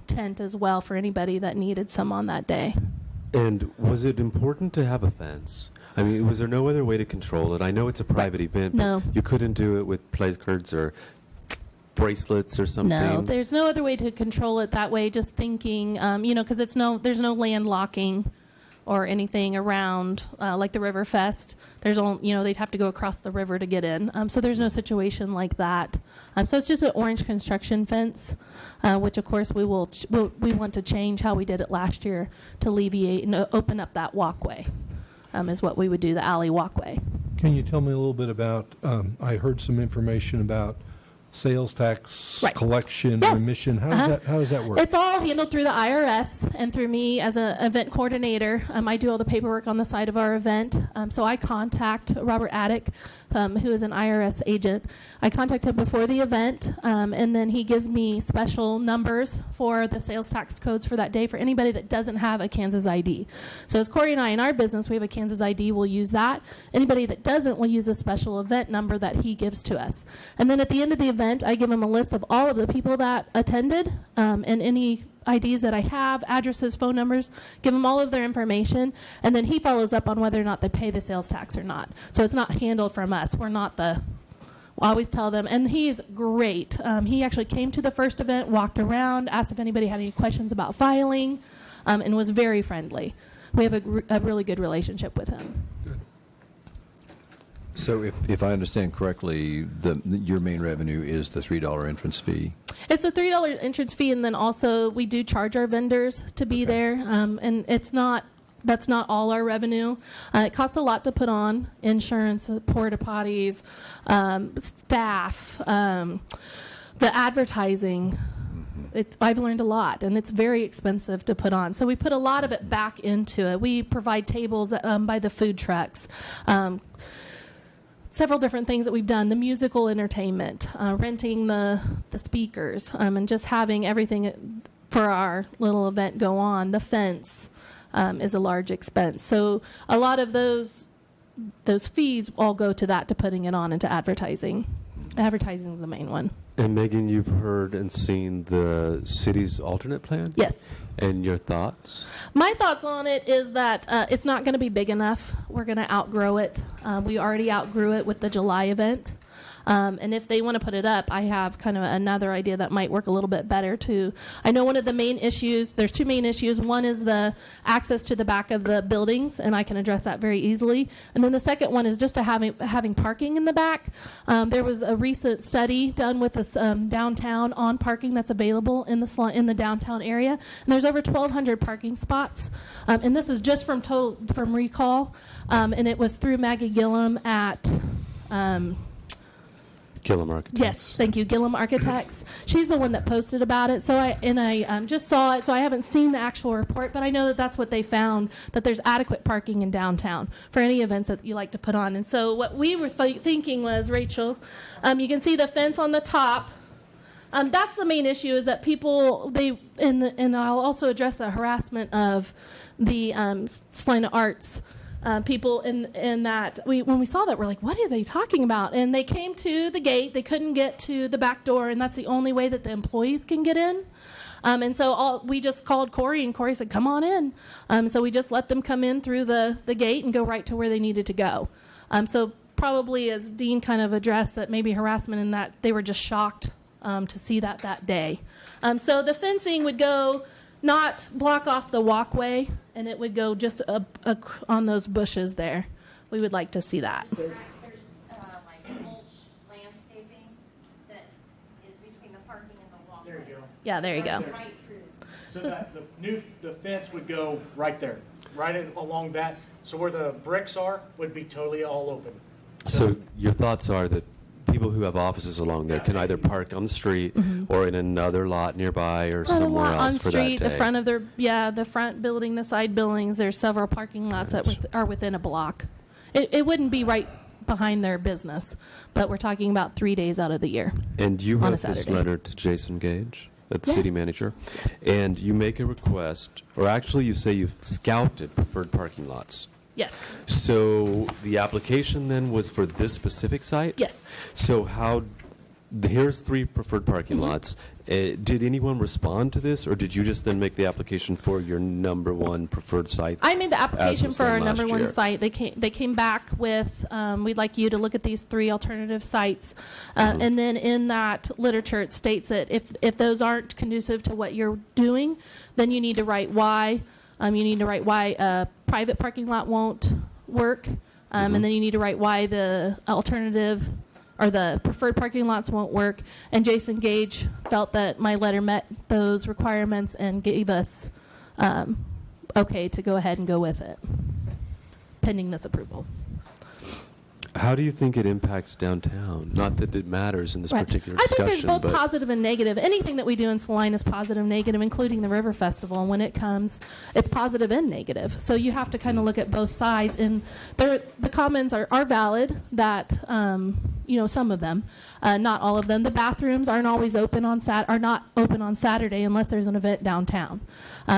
tent as well for anybody that needed some on that day. And was it important to have a fence? I mean, was there no other way to control it? I know it's a private event, but No. you couldn't do it with placards or bracelets or something? No, there's no other way to control it that way. Just thinking, because there's no land locking or anything around like the River Fest. There's only, they'd have to go across the river to get in. So there's no situation like that. So it's just an orange construction fence, which of course we want to change how we did it last year to alleviate and open up that walkway. Is what we would do, the alley walkway. Can you tell me a little bit about, I heard some information about sales tax Right. collection, Yes. remission. How does that work? It's all handled through the IRS and through me as an event coordinator. I do all the paperwork on the side of our event. So I contact Robert Attic, who is an IRS agent. I contact him before the event, and then he gives me special numbers for the sales tax codes for that day for anybody that doesn't have a Kansas ID. So as Corey and I in our business, we have a Kansas ID, we'll use that. Anybody that doesn't will use a special event number that he gives to us. And then at the end of the event, I give him a list of all of the people that attended and any IDs that I have, addresses, phone numbers, give them all of their information, and then he follows up on whether or not they pay the sales tax or not. So it's not handled from us. We're not I always tell them, and he's great. He actually came to the first event, walked around, asked if anybody had any questions about filing, and was very friendly. We have a really good relationship with him. So if I understand correctly, your main revenue is the $3 entrance fee? It's a $3 entrance fee, and then also we do charge our vendors to be there, and that's not all our revenue. It costs a lot to put on: insurance, porta potties, staff, the advertising. I've learned a lot, and it's very expensive to put on. So we put a lot of it back into it. We provide tables by the food trucks. Several different things that we've done: the musical entertainment, renting the speakers, and just having everything for our little event go on. The fence is a large expense. So a lot of those fees all go to that, to putting it on, and to advertising. Advertising is the main one. And Megan, you've heard and seen the city's alternate plan? Yes. And your thoughts? My thoughts on it is that it's not going to be big enough. We're going to outgrow it. We already outgrew it with the July event. And if they want to put it up, I have kind of another idea that might work a little bit better too. I know one of the main issues, there's 2 main issues. One is the access to the back of the buildings, and I can address that very easily. And then the second one is just having parking in the back. There was a recent study done with this downtown on parking that's available in the downtown area, and there's over 1,200 parking spots. And this is just from recall, and it was through Maggie Gillum at. Gillum Architects. Yes, thank you, Gillum Architects. She's the one that posted about it. So I just saw it. So I haven't seen the actual report, but I know that that's what they found, that there's adequate parking in downtown for any events that you like to put on. And so what we were thinking was, Rachel, you can see the fence on the top. That's the main issue, is that people, and I'll also address the harassment of the Salina Arts people in that when we saw that, we're like, what are they talking about? And they came to the gate. They couldn't get to the back door, and that's the only way that the employees can get in. And so we just called Corey, and Corey said, come on in. So we just let them come in through the gate and go right to where they needed to go. So probably, as Dean kind of addressed, that maybe harassment in that they were just shocked to see that day. So the fencing would go, not block off the walkway, and it would go just on those bushes there. We would like to see that. There's like mulch landscaping that is between the parking and the walkway. There you go. Yeah, there you go. Right through. So that the fence would go right there, along that. So where the bricks are would be totally all open. So your thoughts are that people who have offices along there can either park on the street or in another lot nearby or somewhere else for that day? On street, the front of the front building, the side buildings. There's several parking lots that are within a block. it wouldn't be right behind their business, but we're talking about 3 days out of the year. And you On a wrote this Saturday. letter to Jason Gage, the city Yes. manager, and you make a request, or actually you say you've scouted preferred parking lots. Yes. So the application then was for this specific site? Yes. So here's 3 preferred parking Mm-hmm. lots. Did anyone respond to this, or did you just then make the application for your number 1 preferred site? I made the application was for done our last number 1 year. site. They came back with, we'd like you to look at these 3 alternative sites. Mm-hmm. And then in that literature, it states that if those aren't conducive to what you're doing, then you need to write why. You need to write why a private parking lot won't work. Mm-hmm. And then you need to write why the alternative or the preferred parking lots won't work. And Jason Gage felt that my letter met those requirements and gave us okay to go ahead and go with it, pending this approval. How do you think it impacts downtown? Not that it matters in this Right. particular I think discussion, there's both but positive and negative. Anything that we do in Salina is positive and negative, including the River Festival. And when it comes, it's positive and negative. So you have to kind of look at both sides. And the comments are valid that, some of them, not all of them. The bathrooms aren't always open on are not open on Saturday unless there's an event downtown.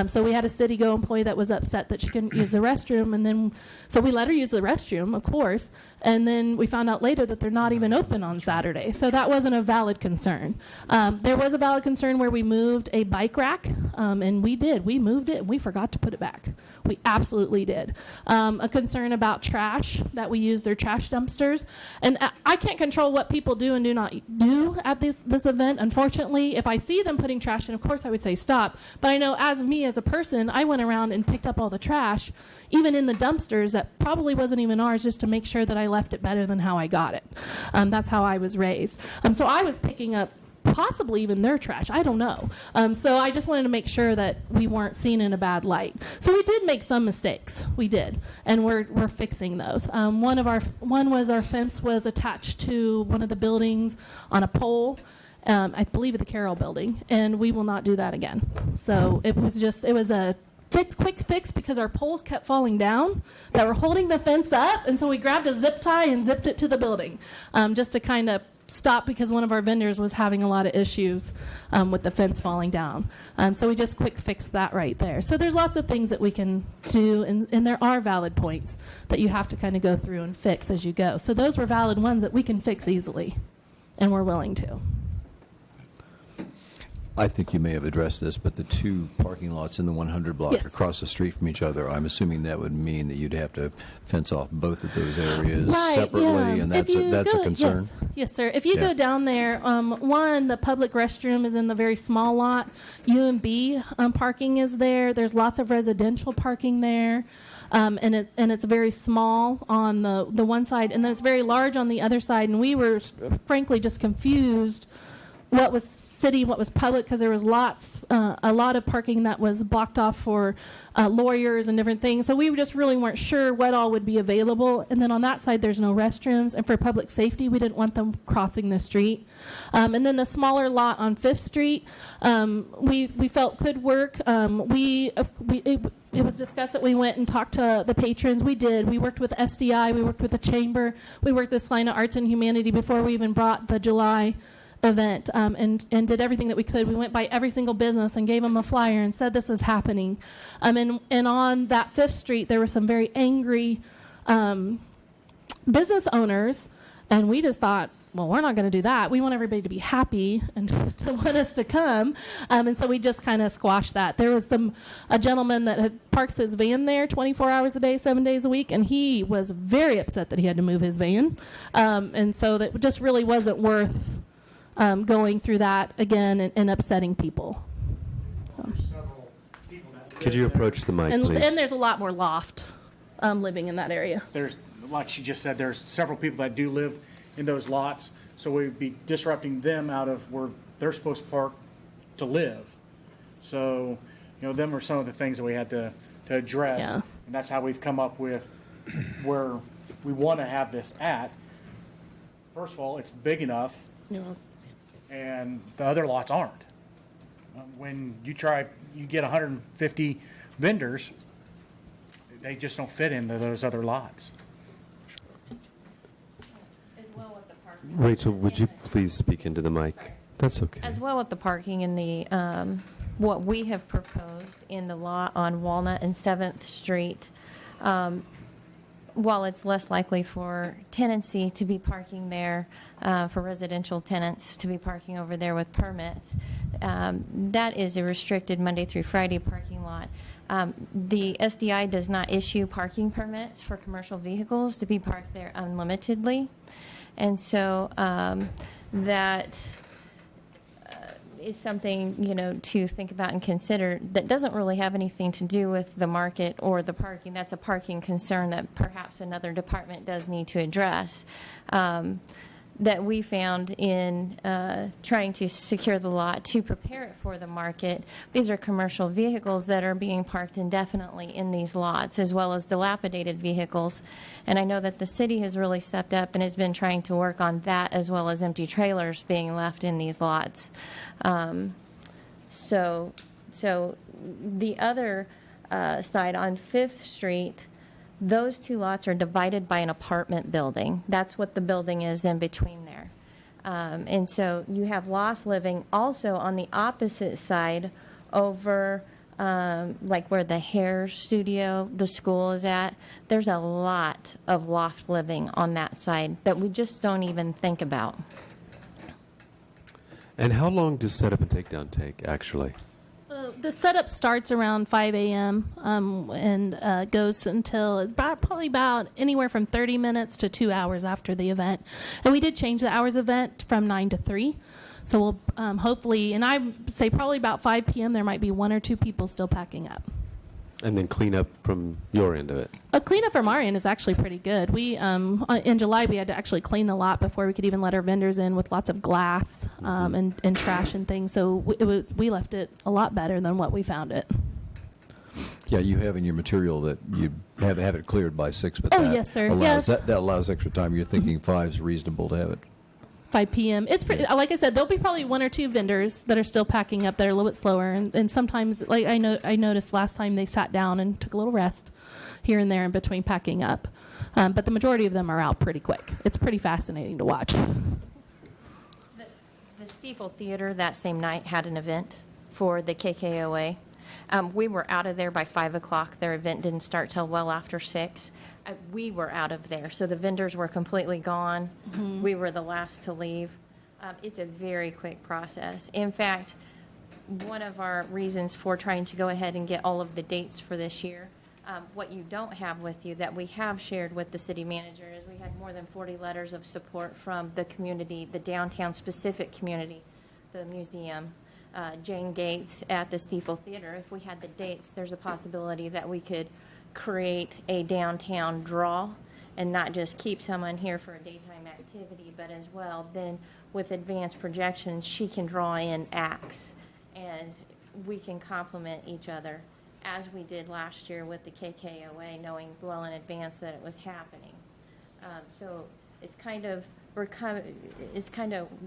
So we had a City Go employee that was upset that she couldn't use the restroom. And then, so we let her use the restroom, of course. And then we found out later that they're not even open on Saturday. So that wasn't a valid concern. There was a valid concern where we moved a bike rack, and we did. We moved it, and we forgot to put it back. We absolutely did. A concern about trash, that we use their trash dumpsters. And I can't control what people do and do not do at this event. Unfortunately, if I see them putting trash in, of course I would say stop. But I know as a person, I went around and picked up all the trash, even in the dumpsters that probably wasn't even ours, just to make sure that I left it better than how I got it. That's how I was raised. So I was picking up possibly even their trash. I don't know. So I just wanted to make sure that we weren't seen in a bad light. So we did make some mistakes. We did, and we're fixing those. One was our fence was attached to one of the buildings on a pole. I believe at the Carroll building, and we will not do that again. So it was a quick fix because our poles kept falling down that were holding the fence up, and so we grabbed a zip tie and zipped it to the building, just to kind of stop because one of our vendors was having a lot of issues with the fence falling down. So we just quick fixed that right there. So there's lots of things that we can do, and there are valid points that you have to kind of go through and fix as you go. So those were valid ones that we can fix easily, and we're willing to. I think you may have addressed this, but the 2 parking lots in the 100 block Yes. across the street from each other, I'm assuming that would mean that you'd have to fence off both of those areas Right, separately, yeah. and If you that's a go- concern? Yes, sir. If you Yeah. go down there, the public restroom is in the very small lot. U&B parking is there. There's lots of residential parking there. And it's very small on the one side, and then it's very large on the other side. And we were frankly just confused what was city, what was public, because there was a lot of parking that was blocked off for lawyers and different things. So we just really weren't sure what all would be available. And then on that side, there's no restrooms. And for public safety, we didn't want them crossing the street. And then the smaller lot on 5th Street, we felt could work. It was discussed that we went and talked to the patrons. We did. We worked with SDI. We worked with the Chamber. We worked with Salina Arts and Humanity before we even brought the July event, and did everything that we could. We went by every single business and gave them a flyer and said this is happening. And on that 5th Street, there were some very angry business owners, and we just thought, well, we're not going to do that. We want everybody to be happy and to want us to come. And so we just kind of squashed that. There was a gentleman that had parks his van there 24 hours a day, 7 days a week, and he was very upset that he had to move his van. And so that just really wasn't worth going through that again and upsetting people. There's several people that could you live there. approach the mic, And please? there's a lot more loft living in that area. There's, like she just said, there's several people that do live in those lots, so we'd be disrupting them out of where they're supposed to park to live. So, them are some of the things that we had to address. Yeah. And that's how we've come up with where we want to have this at. First of all, it's big enough, and the other lots aren't. When you get 150 vendors, they just don't fit into those other lots. Rachel, would you please speak into the mic? That's okay. As well with the parking and the, what we have proposed in the lot on Walnut and 7th Street, while it's less likely for tenancy to be parking there, for residential tenants to be parking over there with permits, that is a restricted Monday through Friday parking lot. The SDI does not issue parking permits for commercial vehicles to be parked there unlimitedly. And so that is something, to think about and consider that doesn't really have anything to do with the market or the parking. That's a parking concern that perhaps another department does need to address. That we found in trying to secure the lot to prepare it for the market. These are commercial vehicles that are being parked indefinitely in these lots, as well as dilapidated vehicles. And I know that the city has really stepped up and has been trying to work on that, as well as empty trailers being left in these lots. So the other side on 5th Street, those two lots are divided by an apartment building. That's what the building is in between there. And so you have loft living also on the opposite side over like where the hair studio, the school is at. There's a lot of loft living on that side that we just don't even think about. And how long does setup and takedown take, actually? The setup starts around 5 a.m. And goes until it's probably about anywhere from 30 minutes to 2 hours after the event. And we did change the hours event from 9 to 3. So we'll hopefully, and I would say probably about 5 p.m. there might be 1 or 2 people still packing up. And then clean up from your end of it. A cleanup from our end is actually pretty good. We in July we had to actually clean the lot before we could even let our vendors in with lots of glass and trash and things. So we left it a lot better than what we found it. Yeah, you have in your material that you have it cleared by 6, but Oh, that yes, sir. allows Yes. that allows extra time. You're thinking 5 is reasonable to have it. 5 p.m. It's pretty, like I said, there'll be probably 1 or 2 vendors that are still packing up that are a little bit slower, and sometimes, like I noticed last time they sat down and took a little rest here and there in between packing up, but the majority of them are out pretty quick. It's pretty fascinating to watch. The Stiefel Theater that same night had an event for the KKOA. We were out of there by 5 o'clock. Their event didn't start till well after 6. We were out of there, so the vendors were completely gone. Mm-hmm. We were the last to leave. It's a very quick process. In fact, one of our reasons for trying to go ahead and get all of the dates for this year, what you don't have with you that we have shared with the city manager is we had more than 40 letters of support from the community, the downtown specific community, the museum, Jane Gates at the Stiefel Theater. If we had the dates, there's a possibility that we could create a downtown draw and not just keep someone here for a daytime activity, but as well then with advanced projections she can draw in acts and we can complement each other as we did last year with the KKOA, knowing well in advance that it was happening. So it's kind of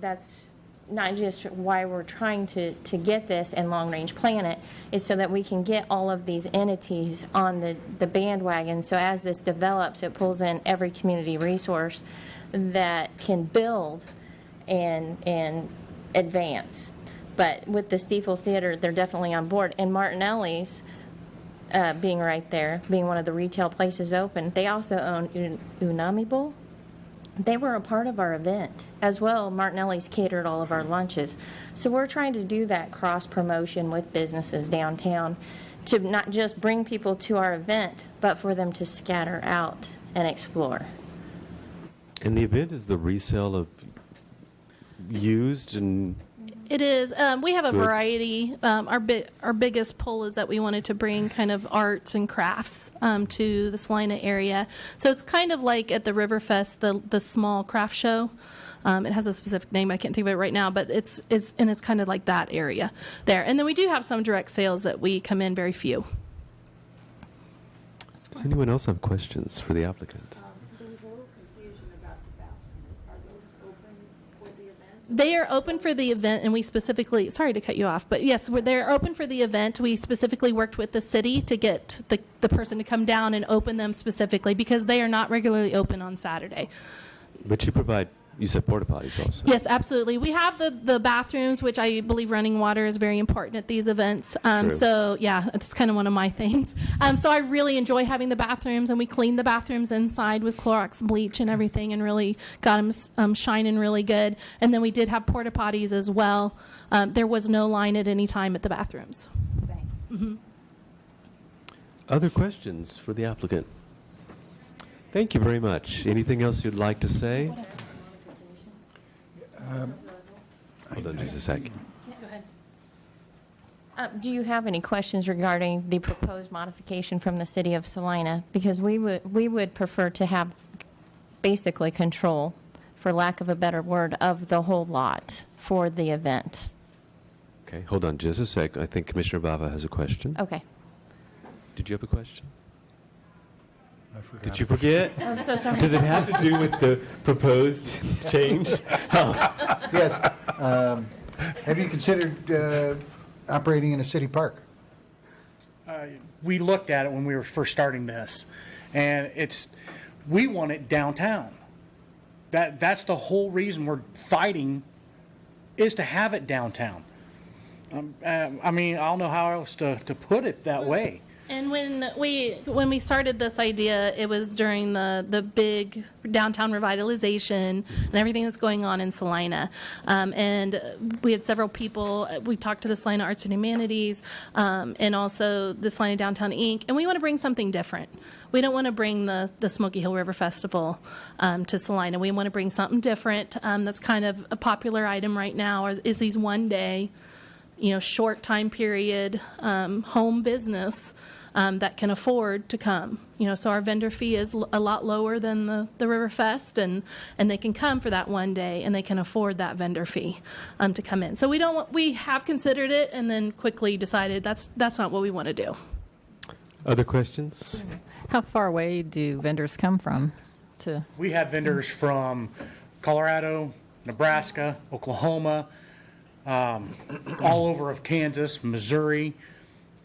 that's not just why we're trying to get this and long-range plan it, is so that we can get all of these entities on the bandwagon. So as this develops, it pulls in every community resource that can build and advance. But with the Stiefel Theater, they're definitely on board. And Martinelli's, being right there, being one of the retail places open, they also own Unami Bowl. They were a part of our event. As well, Martinelli's catered all of our lunches. So we're trying to do that cross-promotion with businesses downtown to not just bring people to our event, but for them to scatter out and explore. And the event is the resale of used and... It is. We have a Goods. variety. Our biggest pull is that we wanted to bring kind of arts and crafts to the Salina area. So it's kind of like at the Riverfest, the small craft show. It has a specific name. I can't think of it right now, but it's kind of like that area there. And then we do have some direct sales that we come in, very few. Does anyone else have questions for the applicant? There was a little confusion about the bathrooms. Are those open for the event? They are open for the event, and we specifically, sorry to cut you off, but yes, they're open for the event. We specifically worked with the city to get the person to come down and open them specifically because they are not regularly open on Saturday. But you provide You said porta potties also. Yes, absolutely. We have the bathrooms, which I believe running water is very important at these events. True. So, yeah, it's kind of one of my things. So I really enjoy having the bathrooms, and we cleaned the bathrooms inside with Clorox bleach and everything and really got them shining really good. And then we did have porta potties as well. There was no line at any time at the bathrooms. Thanks. Other questions for the applicant? Thank you very much. Anything else you'd like to say? Hold on just a second. Go ahead. Do you have any questions regarding the proposed modification from the city of Salina? Because we would prefer to have basically control, for lack of a better word, of the whole lot for the event. Okay, hold on just a sec. I think Commissioner Bava has a question. Okay. Did you have a question? I forgot. Did you forget? I'm so sorry. Does it have to do with the proposed change? Yes. Have you considered operating in a city park? We looked at it when we were first starting this, and we want it downtown. That's the whole reason we're fighting, is to have it downtown. I mean, I don't know how else to put it that way. And when we started this idea, it was during the big downtown revitalization and everything that's going on in Salina. And we had several people. We talked to the Salina Arts and Humanities and also the Salina Downtown Inc. And we want to bring something different. We don't want to bring the Smoky Hill River Festival to Salina. We want to bring something different. That's kind of a popular item right now, is these one-day, short time period home business that can afford to come. So our vendor fee is a lot lower than the River Fest, and they can come for that one day, and they can afford that vendor fee to come in. So we have considered it, and then quickly decided that's not what we want to do. Other questions? How far away do vendors come from? We have vendors from Colorado, Nebraska, Oklahoma, all over of Kansas, Missouri.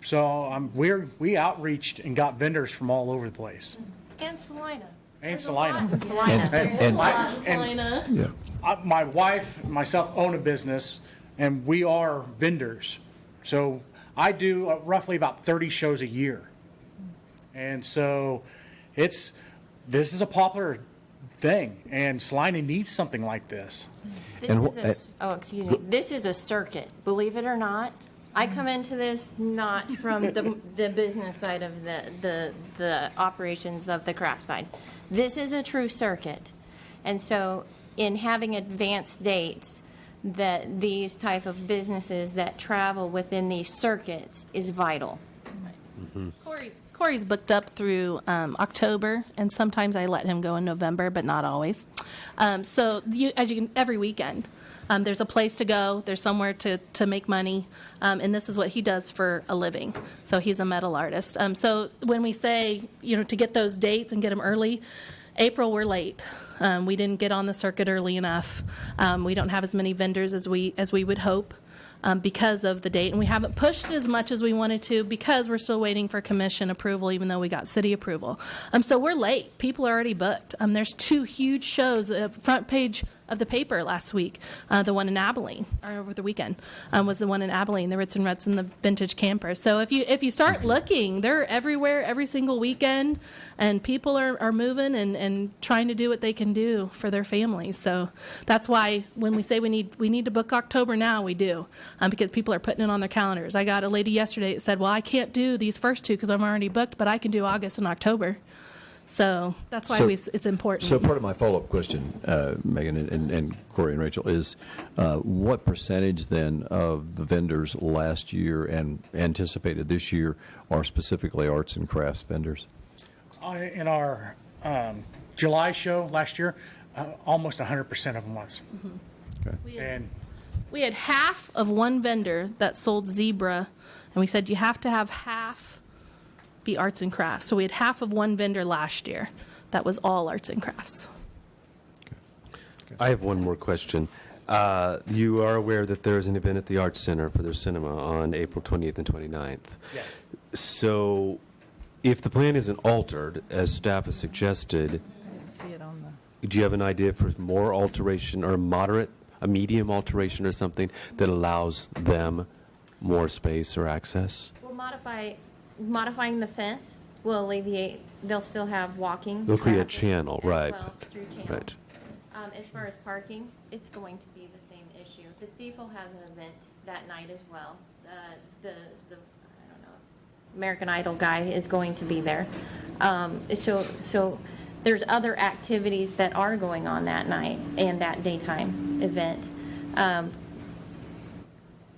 So we outreached and got vendors from all over the place. And Salina. And Salina. Salina. Yeah. My wife and myself own a business, and we are vendors. So I do roughly about 30 shows a year. And so this is a popular thing, and Salina needs something like this. This is a circuit, believe it or not. I come into this not from the business side of the operations of the craft side. This is a true circuit. And so in having advanced dates, that these type of businesses that travel within these circuits is vital. Corey's booked up through October, and sometimes I let him go in November, but not always. So every weekend, there's a place to go. There's somewhere to make money, and this is what he does for a living. So he's a metal artist. So when we say, to get those dates and get them early, April we're late. We didn't get on the circuit early enough. We don't have as many vendors as we would hope. Because of the date. And we haven't pushed it as much as we wanted to because we're still waiting for commission approval, even though we got city approval. So we're late. People are already booked. There's 2 huge shows, the front page of the paper last week. The one in Abilene, or over the weekend, was the one in Abilene, the Ritz and Ruts and the Vintage Camper. So if you start looking, they're everywhere every single weekend, and people are moving and trying to do what they can do for their families. So that's why when we say we need to book October now, we do, because people are putting it on their calendars. I got a lady yesterday that said, well, I can't do these first 2 because I'm already booked, but I can do August and October. So that's why it's important. So part of my follow-up question, Megan and Corey and Rachel, is what percentage then of the vendors last year and anticipated this year are specifically arts and crafts vendors? In our July show last year, almost 100% of them was. Okay. We had half of one vendor that sold zebra, and we said you have to have half be arts and crafts. So we had half of one vendor last year that was all arts and crafts. I have one more question. You are aware that there is an event at the Arts Center for their cinema on April 28th and 29th. Yes. So if the plan isn't altered, as staff has suggested, do you have an idea for more alteration or a medium alteration or something that allows them more space or access? We'll modifying the fence will alleviate, they'll still have walking. They'll create a traffic channel, as right. well, through channel. Right. As far as parking, it's going to be the same issue. The Stiefel has an event that night as well. I don't know, American Idol guy is going to be there. So there's other activities that are going on that night and that daytime event.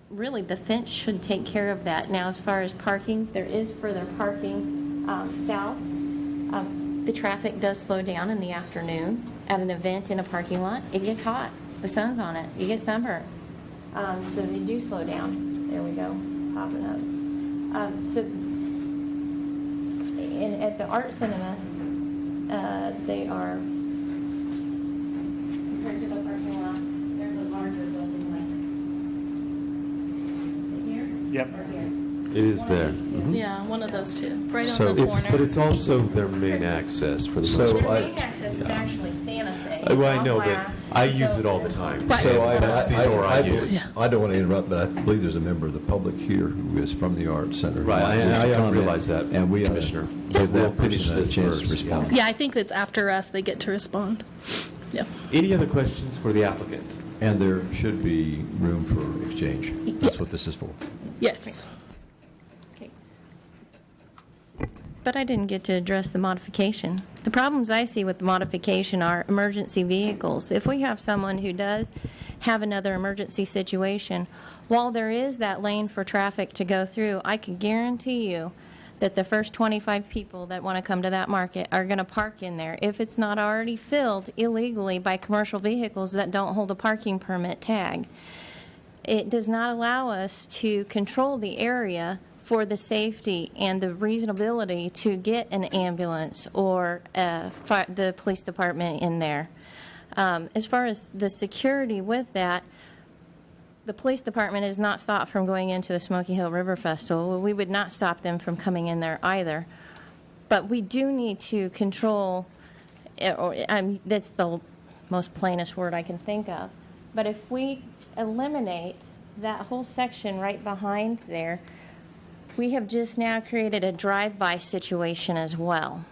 Really, the fence should take care of that. Now, as far as parking, there is further parking south. The traffic does slow down in the afternoon at an event in a parking lot. It gets hot. The sun's on it. You get sunburned. So they do slow down. There we go, popping up. And at the art cinema, they are, compared to the parking lot, they're the larger building like. Is it here? Yep. Or here? It is there. Yeah, one of those two, right So on the It's, corner. but it's also their main access for the most So part. Their I- main access is actually Santa Fe. Well, I know, but Glass. I use it all the time. Right. So I, That's the door I use. Yeah. I don't want to interrupt, but I believe there's a member of the public here who is from the Art Center. Right, I Comment, realize that, And we ought to Commissioner. give We'll that finish person a this chance to first, yeah. respond. Yeah, I think it's after us they get to respond. Yeah. Any other questions for the applicant? And there should be room for exchange. That's what this is for. Yes. Okay. But I didn't get to address the modification. The problems I see with the modification are emergency vehicles. If we have someone who does have another emergency situation, while there is that lane for traffic to go through, I can guarantee you that the first 25 people that want to come to that market are going to park in there if it's not already filled illegally by commercial vehicles that don't hold a parking permit tag. It does not allow us to control the area for the safety and the reasonability to get an ambulance or the police department in there. As far as the security with that, the police department is not stopped from going into the Smoky Hill River Festival. We would not stop them from coming in there either. But we do need to control, that's the most plainest word I can think of. But if we eliminate that whole section right behind there, we have just now created a drive-by situation as well.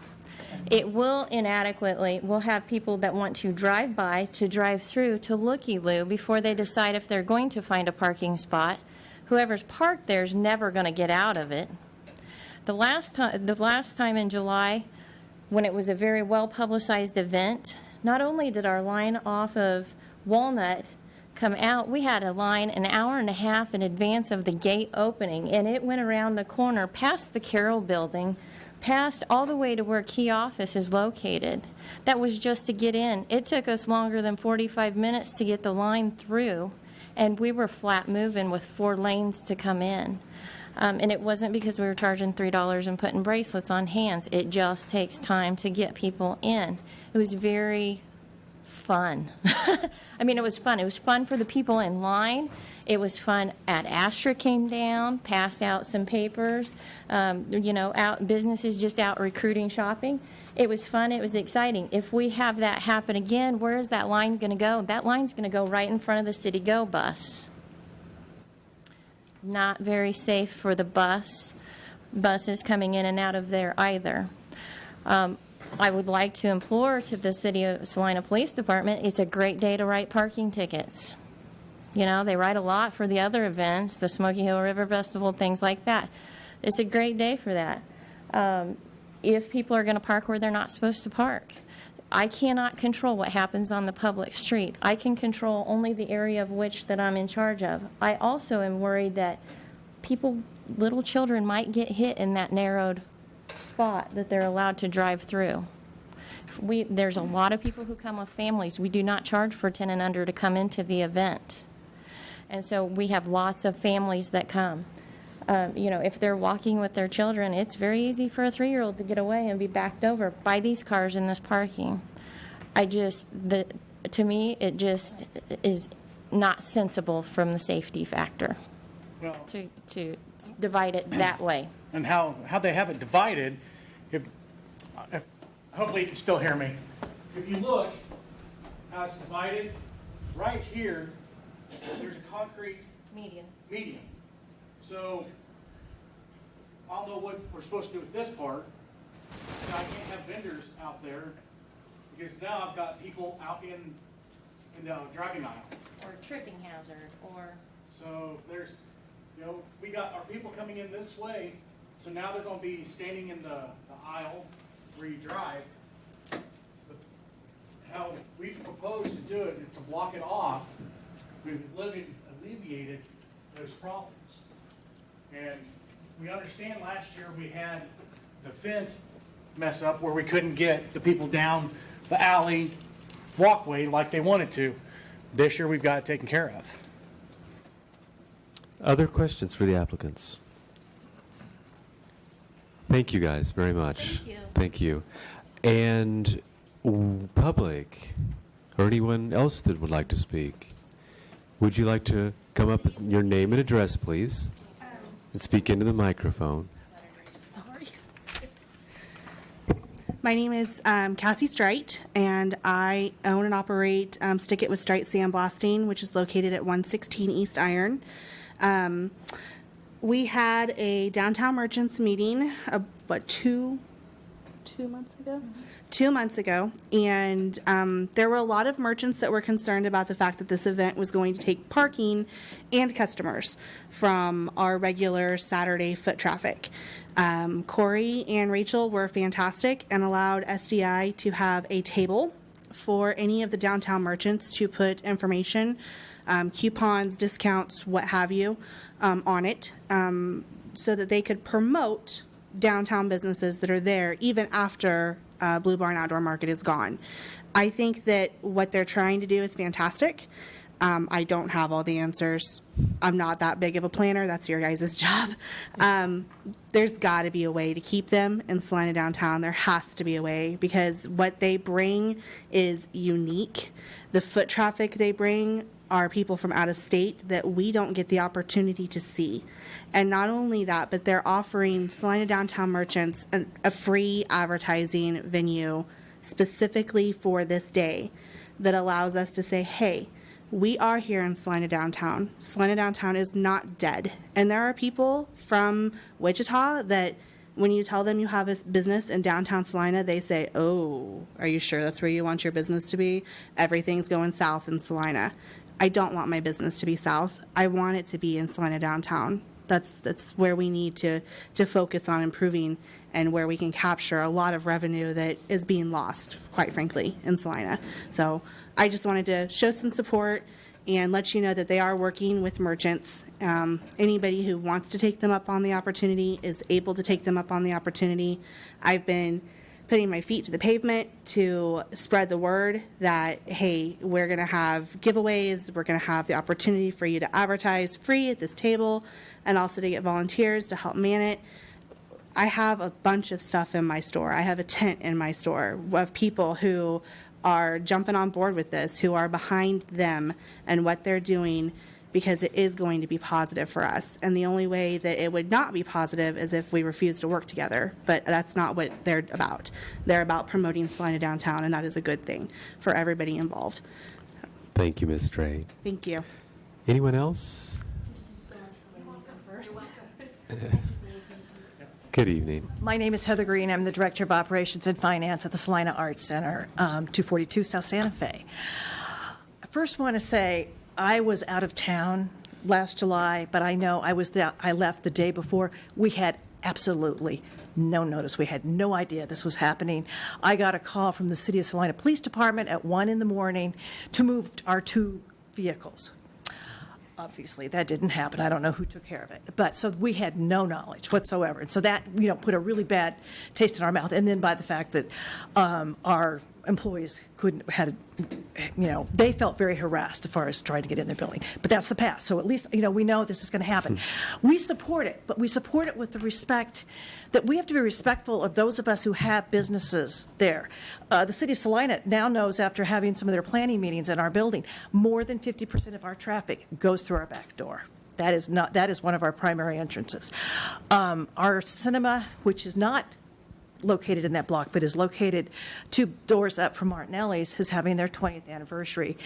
It will inadequately, we'll have people that want to drive by, to drive through, to looky-loo before they decide if they're going to find a parking spot. Whoever's parked there is never going to get out of it. The last time in July, when it was a very well-publicized event, not only did our line off of Walnut come out, we had a line an hour and a half in advance of the gate opening, and it went around the corner past the Carroll Building, past all the way to where Key Office is located. That was just to get in. It took us longer than 45 minutes to get the line through, and we were flat moving with 4 lanes to come in. And it wasn't because we were charging $3 and putting bracelets on hands. It just takes time to get people in. It was very fun. I mean, it was fun. It was fun for the people in line. It was fun. Ad Astra came down, passed out some papers, out businesses just out recruiting shopping. It was fun. It was exciting. If we have that happen again, where is that line going to go? That line's going to go right in front of the City Go bus. Not very safe for the buses coming in and out of there either. I would like to implore to the City of Salina Police Department, it's a great day to write parking tickets. You know, they write a lot for the other events, the Smoky Hill River Festival, things like that. It's a great day for that. If people are going to park where they're not supposed to park. I cannot control what happens on the public street. I can control only the area of which that I'm in charge of. I also am worried that little children might get hit in that narrowed spot that they're allowed to drive through. There's a lot of people who come with families. We do not charge for 10 and under to come into the event. And so we have lots of families that come. If they're walking with their children, it's very easy for a 3-year-old to get away and be backed over by these cars in this parking. To me, it just is not sensible from the safety factor Well, to divide it that way. and how they have it divided, if hopefully you can still hear me. If you look, how it's divided. Right here, there's a concrete Median. median. So I don't know what we're supposed to do with this part. Now, I can't have vendors out there because now I've got people out in the driving aisle. Or tripping hazard, or, So there's, we got our people coming in this way, so now they're gonna be standing in the aisle where you drive. But how we've proposed to do it is to block it off, we've alleviated those problems. And we understand last year we had the fence mess up where we couldn't get the people down the alley walkway like they wanted to. This year we've got it taken care of. Other questions for the applicants? Thank you guys very much. Thank you. Thank you. And public, or anyone else that would like to speak, would you like to come up with your name and address, please, and speak into the microphone? Sorry. My name is Cassie Strite, and I own and operate Stick It with Strite Sandblasting, which is located at 116 East Iron. We had a downtown merchants meeting, 2 months ago? 2 months ago, and there were a lot of merchants that were concerned about the fact that this event was going to take parking and customers from our regular Saturday foot traffic. Corey and Rachel were fantastic and allowed SDI to have a table for any of the downtown merchants to put information, coupons, discounts, what have you, on it, so that they could promote downtown businesses that are there even after Blue Barn Outdoor Market is gone. I think that what they're trying to do is fantastic. I don't have all the answers. I'm not that big of a planner. That's your guys' job. There's got to be a way to keep them in Salina downtown. There has to be a way, because what they bring is unique. The foot traffic they bring are people from out of state that we don't get the opportunity to see. And not only that, but they're offering Salina downtown merchants a free advertising venue specifically for this day that allows us to say, hey, we are here in Salina downtown. Salina downtown is not dead. And there are people from Wichita that when you tell them you have a business in downtown Salina, they say, oh, are you sure that's where you want your business to be? Everything's going south in Salina. I don't want my business to be south. I want it to be in Salina downtown. That's where we need to focus on improving, and where we can capture a lot of revenue that is being lost, quite frankly, in Salina. So I just wanted to show some support and let you know that they are working with merchants. Anybody who wants to take them up on the opportunity is able to take them up on the opportunity. I've been putting my feet to the pavement to spread the word that, hey, we're going to have giveaways. We're going to have the opportunity for you to advertise free at this table, and also to get volunteers to help man it. I have a bunch of stuff in my store. I have a tent in my store of people who are jumping on board with this, who are behind them and what they're doing, because it is going to be positive for us. And the only way that it would not be positive is if we refuse to work together. But that's not what they're about. They're about promoting Salina downtown, and that is a good thing for everybody involved. Thank you, Ms. Strait. Thank you. Anyone else? Good evening. My name is Heather Green. I'm the Director of Operations and Finance at the Salina Arts Center, 242 South Santa Fe. I first want to say I was out of town last July, but I know I left the day before. We had absolutely no notice. We had no idea this was happening. I got a call from the City of Salina Police Department at 1 in the morning to move our 2 vehicles. Obviously, that didn't happen. I don't know who took care of it. But so we had no knowledge whatsoever. And so that, put a really bad taste in our mouth. And then by the fact that our employees they felt very harassed as far as trying to get in their building. But that's the past. So at least, we know this is going to happen. We support it, but we support it with the respect that we have to be respectful of those of us who have businesses there. The City of Salina now knows, after having some of their planning meetings in our building, more than 50% of our traffic goes through our back door. That is one of our primary entrances. Our cinema, which is not located in that block, but is located 2 doors up from Martinelli's, is having their 20th anniversary,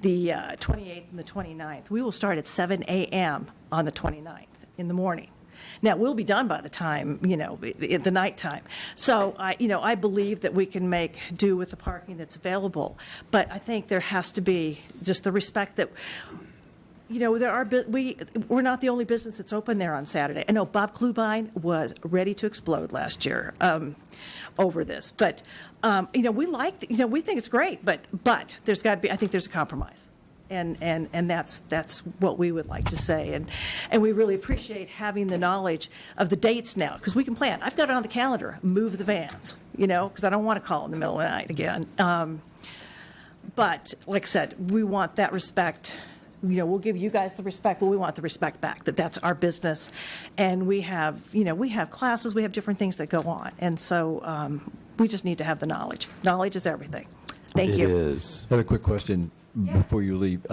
the 28th and the 29th. We will start at 7 a.m. on the 29th in the morning. Now, we'll be done by the time, at the nighttime. So, I believe that we can make do with the parking that's available. But I think there has to be just the respect that, we're not the only business that's open there on Saturday. I know Bob Klubine was ready to explode last year over this. But, we think it's great, but there's got to be, I think there's a compromise. And that's what we would like to say. And we really appreciate having the knowledge of the dates now, because we can plan. I've got it on the calendar, move the vans, because I don't want to call in the middle of the night again. But like I said, we want that respect. We'll give you guys the respect, but we want the respect back, that's our business. And we have classes, we have different things that go on. And so we just need to have the knowledge. Knowledge is everything. Thank you. It is. I have a quick question before you leave.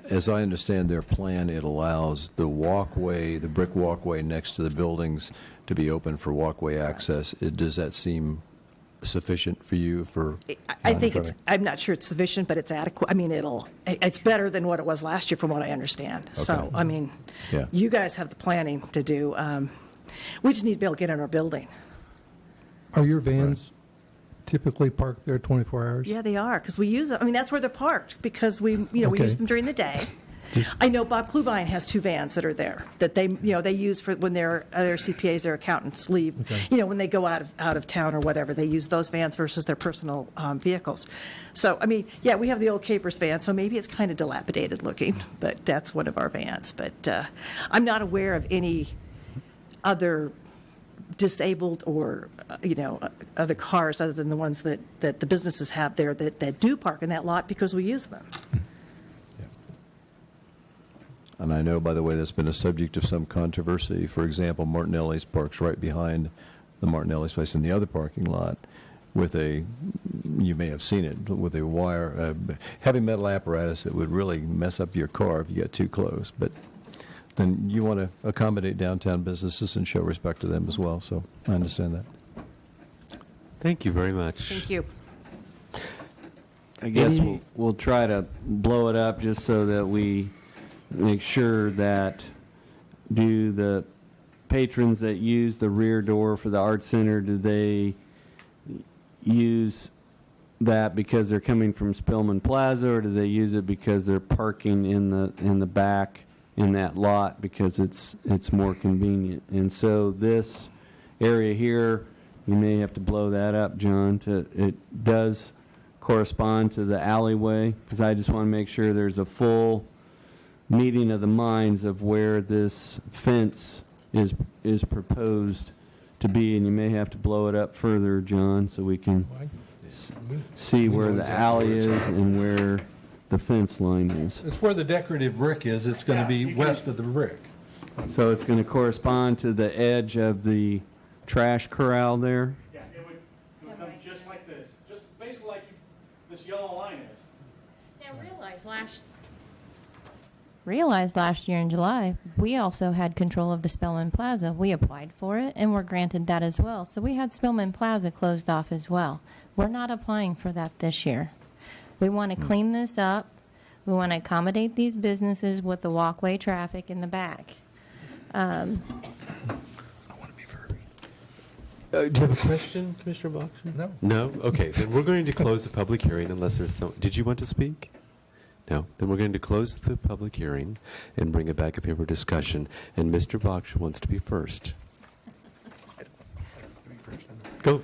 As I understand their plan, it allows the walkway, the brick walkway next to the buildings to be open for walkway access. Does that seem sufficient for you for? I think I'm not sure it's sufficient, but it's adequate. I mean, it's better than what it was last year from what I understand. Okay. So, I mean, yeah. You guys have the planning to do. We just need to be able to get in our building. Are your vans typically parked there 24 hours? Yeah, they are, because we use them. I mean, that's where they're parked, because we use them during the day. I know Bob Klubine has 2 vans that are there that they use for when their CPAs, their accountants leave. Okay. When they go out of town or whatever, they use those vans versus their personal vehicles. So, I mean, yeah, we have the old Capers van, so maybe it's kind of dilapidated looking, but that's one of our vans. But I'm not aware of any other disabled or other cars other than the ones that the businesses have there that do park in that lot because we use them. And I know, by the way, that's been a subject of some controversy. For example, Martinelli's parks right behind the Martinelli's place in the other parking lot with you may have seen it, with a wire, heavy metal apparatus that would really mess up your car if you got too close. But then you want to accommodate downtown businesses and show respect to them as well. So I understand that. Thank you very much. Thank you. I guess we'll try to blow it up just so that we make sure that do the patrons that use the rear door for the art center, do they use that because they're coming from Spillman Plaza, or do they use it because they're parking in the back in that lot because it's more convenient? And so this area here, you may have to blow that up, John. It does correspond to the alleyway, because I just want to make sure there's a full meeting of the minds of where this fence is proposed to be, and you may have to blow it up further, John, so we can see where the alley is and where the fence line is. It's where the decorative brick is. It's going to be west of the brick. So it's going to correspond to the edge of the trash corral there? Yeah, it would come just like this, just basically like this yellow line is. Now, realized last year in July, we also had control of the Spillman Plaza. We applied for it and were granted that as well. So we had Spillman Plaza closed off as well. We're not applying for that this year. We want to clean this up. We want to accommodate these businesses with the walkway traffic in the back. Do you have a question, Commissioner Bachman? No. No? Okay, then we're going to close the public hearing unless there's some. Did you want to speak? No. Then we're going to close the public hearing and bring it back up here for discussion. And Mr. Bachman wants to be first. Go.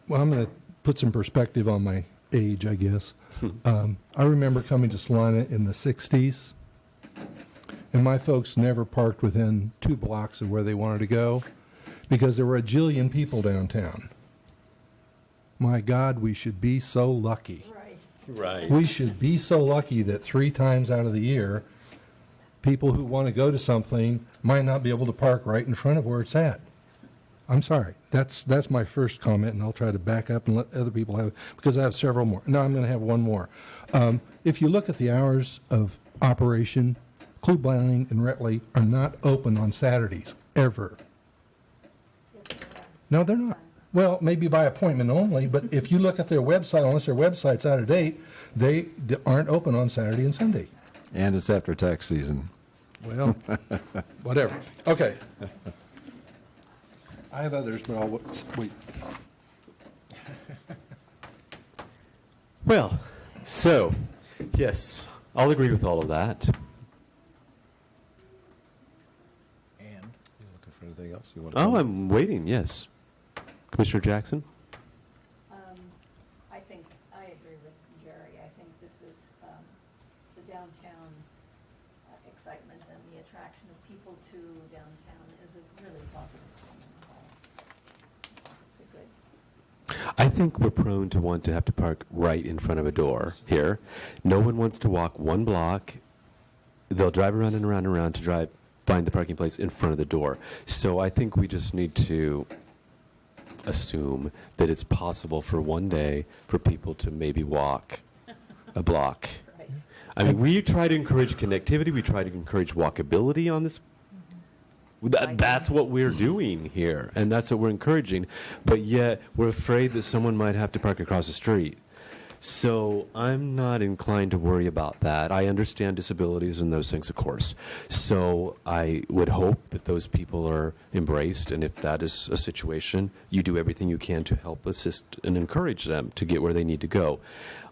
Well, I'm going to put some perspective on my age, I guess. I remember coming to Salina in the 60s, and my folks never parked within 2 blocks of where they wanted to go because there were a jillion people downtown. My God, we should be so lucky. Right. We should be so lucky that 3 times out of the year, people who want to go to something might not be able to park right in front of where it's at. I'm sorry. That's my first comment, and I'll try to back up and let other people have, because I have several more. No, I'm going to have one more. If you look at the hours of operation, Klubine and Retley are not open on Saturdays, ever. No, they're not. Well, maybe by appointment only, but if you look at their website, unless their website's out of date, they aren't open on Saturday and Sunday. And it's after tax season. Well, whatever. Okay. I have others, but I'll wait. Well, so, yes, I'll agree with all of that. And you looking for anything else you want Oh, I'm waiting, yes. Commissioner Jackson? I think, I agree with Jerry. I think this is, the downtown excitement and the attraction of people to downtown is a really positive thing in the whole. It's a good. I think we're prone to want to have to park right in front of a door here. No one wants to walk one block. They'll drive around and around and around to find the parking place in front of the door. So I think we just need to assume that it's possible for one day for people to maybe walk a block. Right. I mean, we try to encourage connectivity. We try to encourage walkability on this. That's what we're doing here, and that's what we're encouraging. But yet, we're afraid that someone might have to park across the street. So I'm not inclined to worry about that. I understand disabilities and those things, of course. So I would hope that those people are embraced, and if that is a situation, you do everything you can to help assist and encourage them to get where they need to go.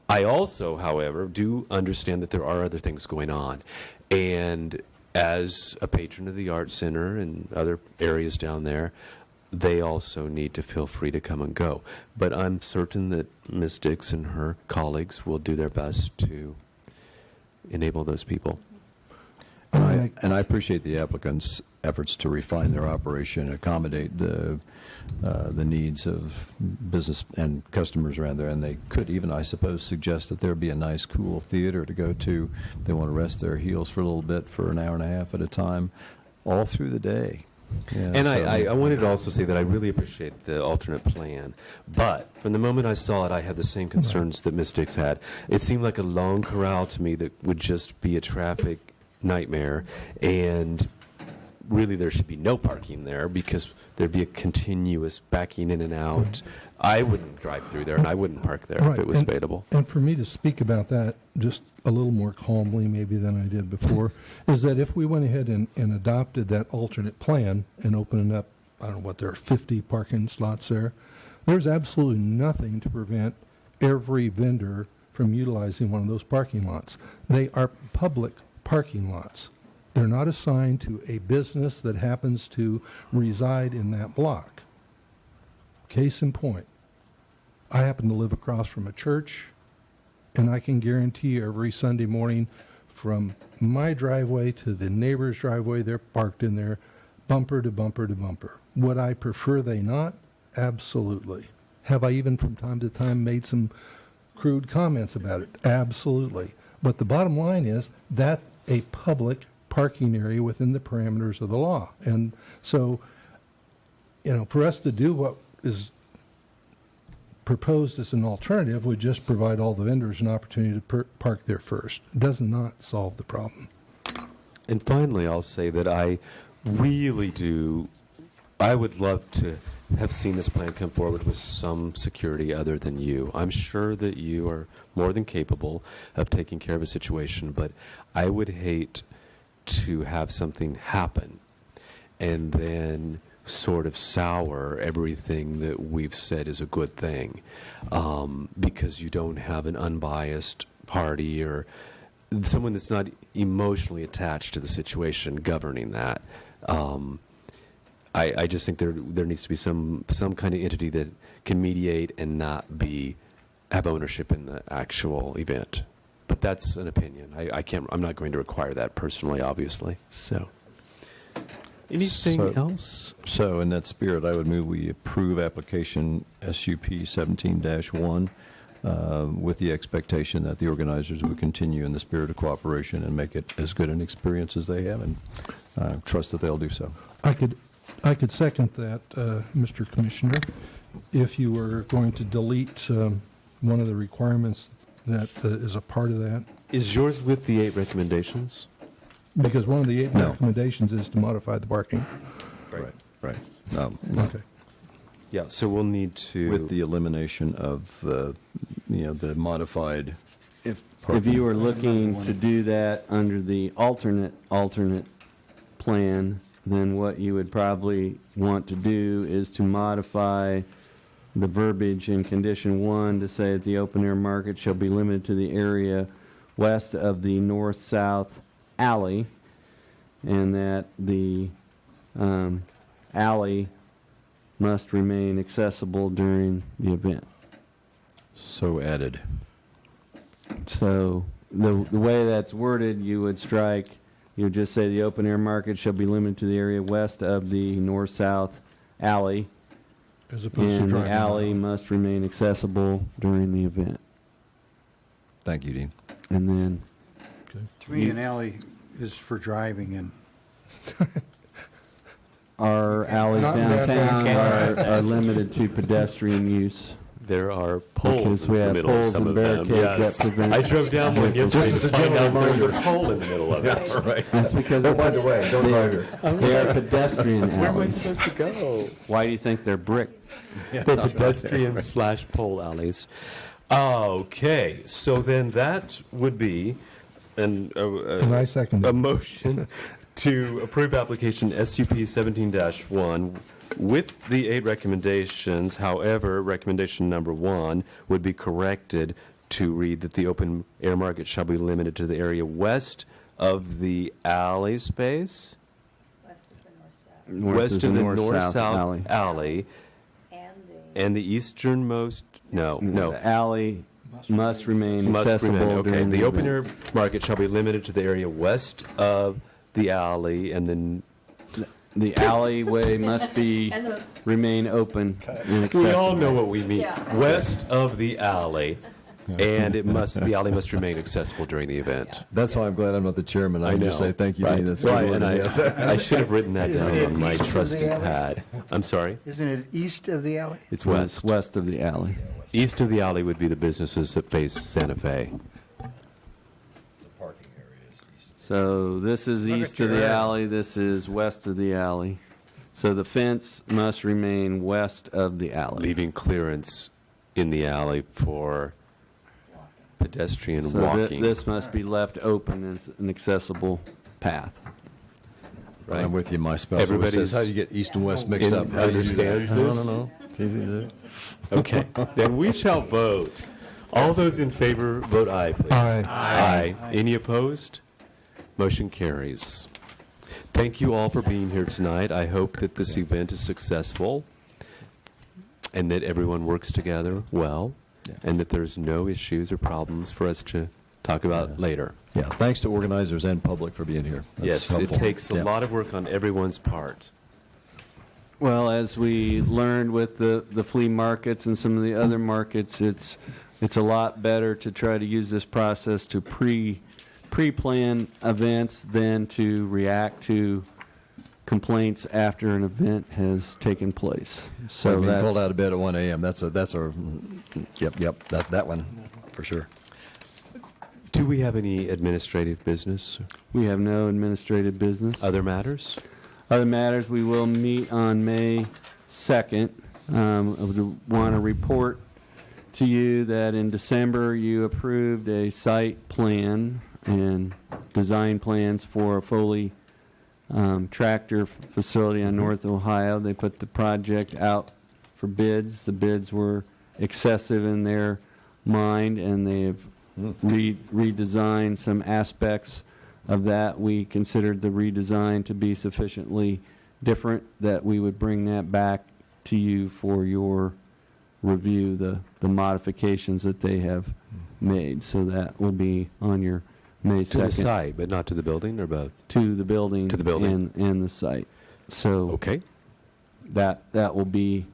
I also, however, do understand that there are other things going on. And as a patron of the Art Center and other areas down there, they also need to feel free to come and go. But I'm certain that Ms. Dix and her colleagues will do their best to enable those people. And I appreciate the applicants' efforts to refine their operation, accommodate the needs of business and customers around there. And they could even, I suppose, suggest that there be a nice, cool theater to go to. They want to rest their heels for a little bit for an hour and a half at a time, all through the day. Yeah, And so- I wanted to also say that I really appreciate the alternate plan. But from the moment I saw it, I had the same concerns that Ms. Dix had. It seemed like a long corral to me that would just be a traffic nightmare. And really, there should be no parking there because there'd be a continuous backing in and out. I wouldn't drive through there, and I wouldn't park there if Right, it was and- available. And for me to speak about that just a little more calmly maybe than I did before, is that if we went ahead and adopted that alternate plan and opened up, I don't know what, there are 50 parking slots there, there's absolutely nothing to prevent every vendor from utilizing one of those parking lots. They are public parking lots. They're not assigned to a business that happens to reside in that block. Case in point, I happen to live across from a church, and I can guarantee every Sunday morning from my driveway to the neighbor's driveway, they're parked in there bumper to bumper to bumper. Would I prefer they not? Absolutely. Have I even from time to time made some crude comments about it? Absolutely. But the bottom line is that's a public parking area within the parameters of the law. And so, for us to do what is proposed as an alternative would just provide all the vendors an opportunity to park there first. It does not solve the problem. And finally, I'll say that I really do, I would love to have seen this plan come forward with some security other than you. I'm sure that you are more than capable of taking care of a situation, but I would hate to have something happen and then sort of sour everything that we've said is a good thing, because you don't have an unbiased party or someone that's not emotionally attached to the situation governing that. I just think there needs to be some kind of entity that can mediate and not have ownership in the actual event. But that's an opinion. I'm not going to require that personally, obviously. So, anything else? So in that spirit, I would move we approve application SUP 17-1 with the expectation that the organizers would continue in the spirit of cooperation and make it as good an experience as they have, and trust that they'll do so. I could second that, Mr. Commissioner, if you were going to delete one of the requirements that is a part of that. Is yours with the 8 recommendations? Because one of the 8 No. recommendations is to modify the parking. Right. Okay. Yeah, so we'll need to. With the elimination of, the modified. If Parking. you were looking to do that under the alternate plan, then what you would probably want to do is to modify the verbiage in condition 1 to say that the open-air market shall be limited to the area west of the north-south alley, and that the alley must remain accessible during the event. So added. So the way that's worded, you would just say the open air market shall be limited to the area west of the north-south alley, As opposed to and the driving alley around. must remain accessible during the event. Thank you, Dean. And then, To me, an alley is for driving in. our alleys Not in that downtown are limited to pedestrian use. There are poles Because in we the have middle of poles some and of them. barricades that prevent- I drove down one yesterday Just to as a find general out there was a reminder. pole in the middle of it. Right. That's because Oh, by the way, don't drive here. they are pedestrian Where am I alleys. supposed to go? Why do you think they're brick? They're pedestrian / pole alleys. Okay, so then that would be And I second a it. motion to approve application SUP 17-1 with the 8 recommendations. However, recommendation number 1 would be corrected to read that the open air market shall be limited to the area west of the alley space, west of the north-south alley, and the easternmost, no. The alley must remain Must accessible remain, okay. during The open event. air market shall be limited to the area west of the alley, and then The alleyway must be, And the- remain open and accessible. we all know what we mean. Yeah. West of the alley, and the alley must remain accessible during the event. That's why I'm glad I'm not the chairman. I can just say thank you, Right. Dean. That's Right, good. and Yes. I should have written that Isn't down it on my east of the trusty alley? pad. I'm sorry? Isn't it east of the alley? It's West, west. west of the alley. East of the alley would be the businesses that face Santa Fe. So this is Look east at of your the ad. alley, this is west of the alley. So the fence must remain west of the alley. Leaving clearance in the alley for pedestrian So walking. this must be left open as an accessible path. Right. I'm with you. My spouse always Everybody's says, how do you get east and west mixed in- up? How do you do that?" understands No, this? no. It's easy to do. Okay, then we shall vote. All those in favor, vote aye, please. Aye. Aye. Any opposed? Motion carries. Thank you all for being here tonight. I hope that this event is successful and that everyone works together well and that there's no issues or problems for us to talk about later. Yeah, thanks to organizers and public for being here. That's Yes, it helpful. takes a Yeah. lot of work on everyone's part. Well, as we learned with the flea markets and some of the other markets, it's a lot better to try to use this process to pre-plan events than to react to complaints after an event has taken place. So So being that's called out of bed at 1 a.m. That's our yep. That one for sure. Do we have any administrative business? we have no administrative business. Other matters? Other matters, we will meet on May 2nd. I would want to report to you that in December, you approved a site plan and design plans for a Foley tractor facility on North Ohio. They put the project out for bids. The bids were excessive in their mind, and they have redesigned some aspects of that. We considered the redesign to be sufficiently different that we would bring that back to you for your review, the modifications that they have made. So that will be on your May 2nd. To the site, but not to the building, or both? To the building. To the building. And the site. So Okay. that will be,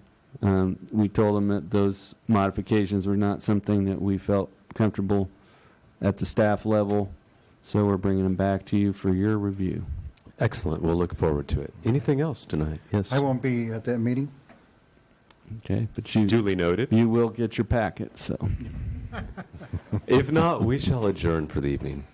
we told them that those modifications were not something that we felt comfortable at the staff level, so we're bringing them back to you for your review. Excellent. We'll look forward to it. Anything else tonight? Yes. I won't be at that meeting. Okay, but you Duly noted. you will get your packet, so. If not, we shall adjourn for the evening.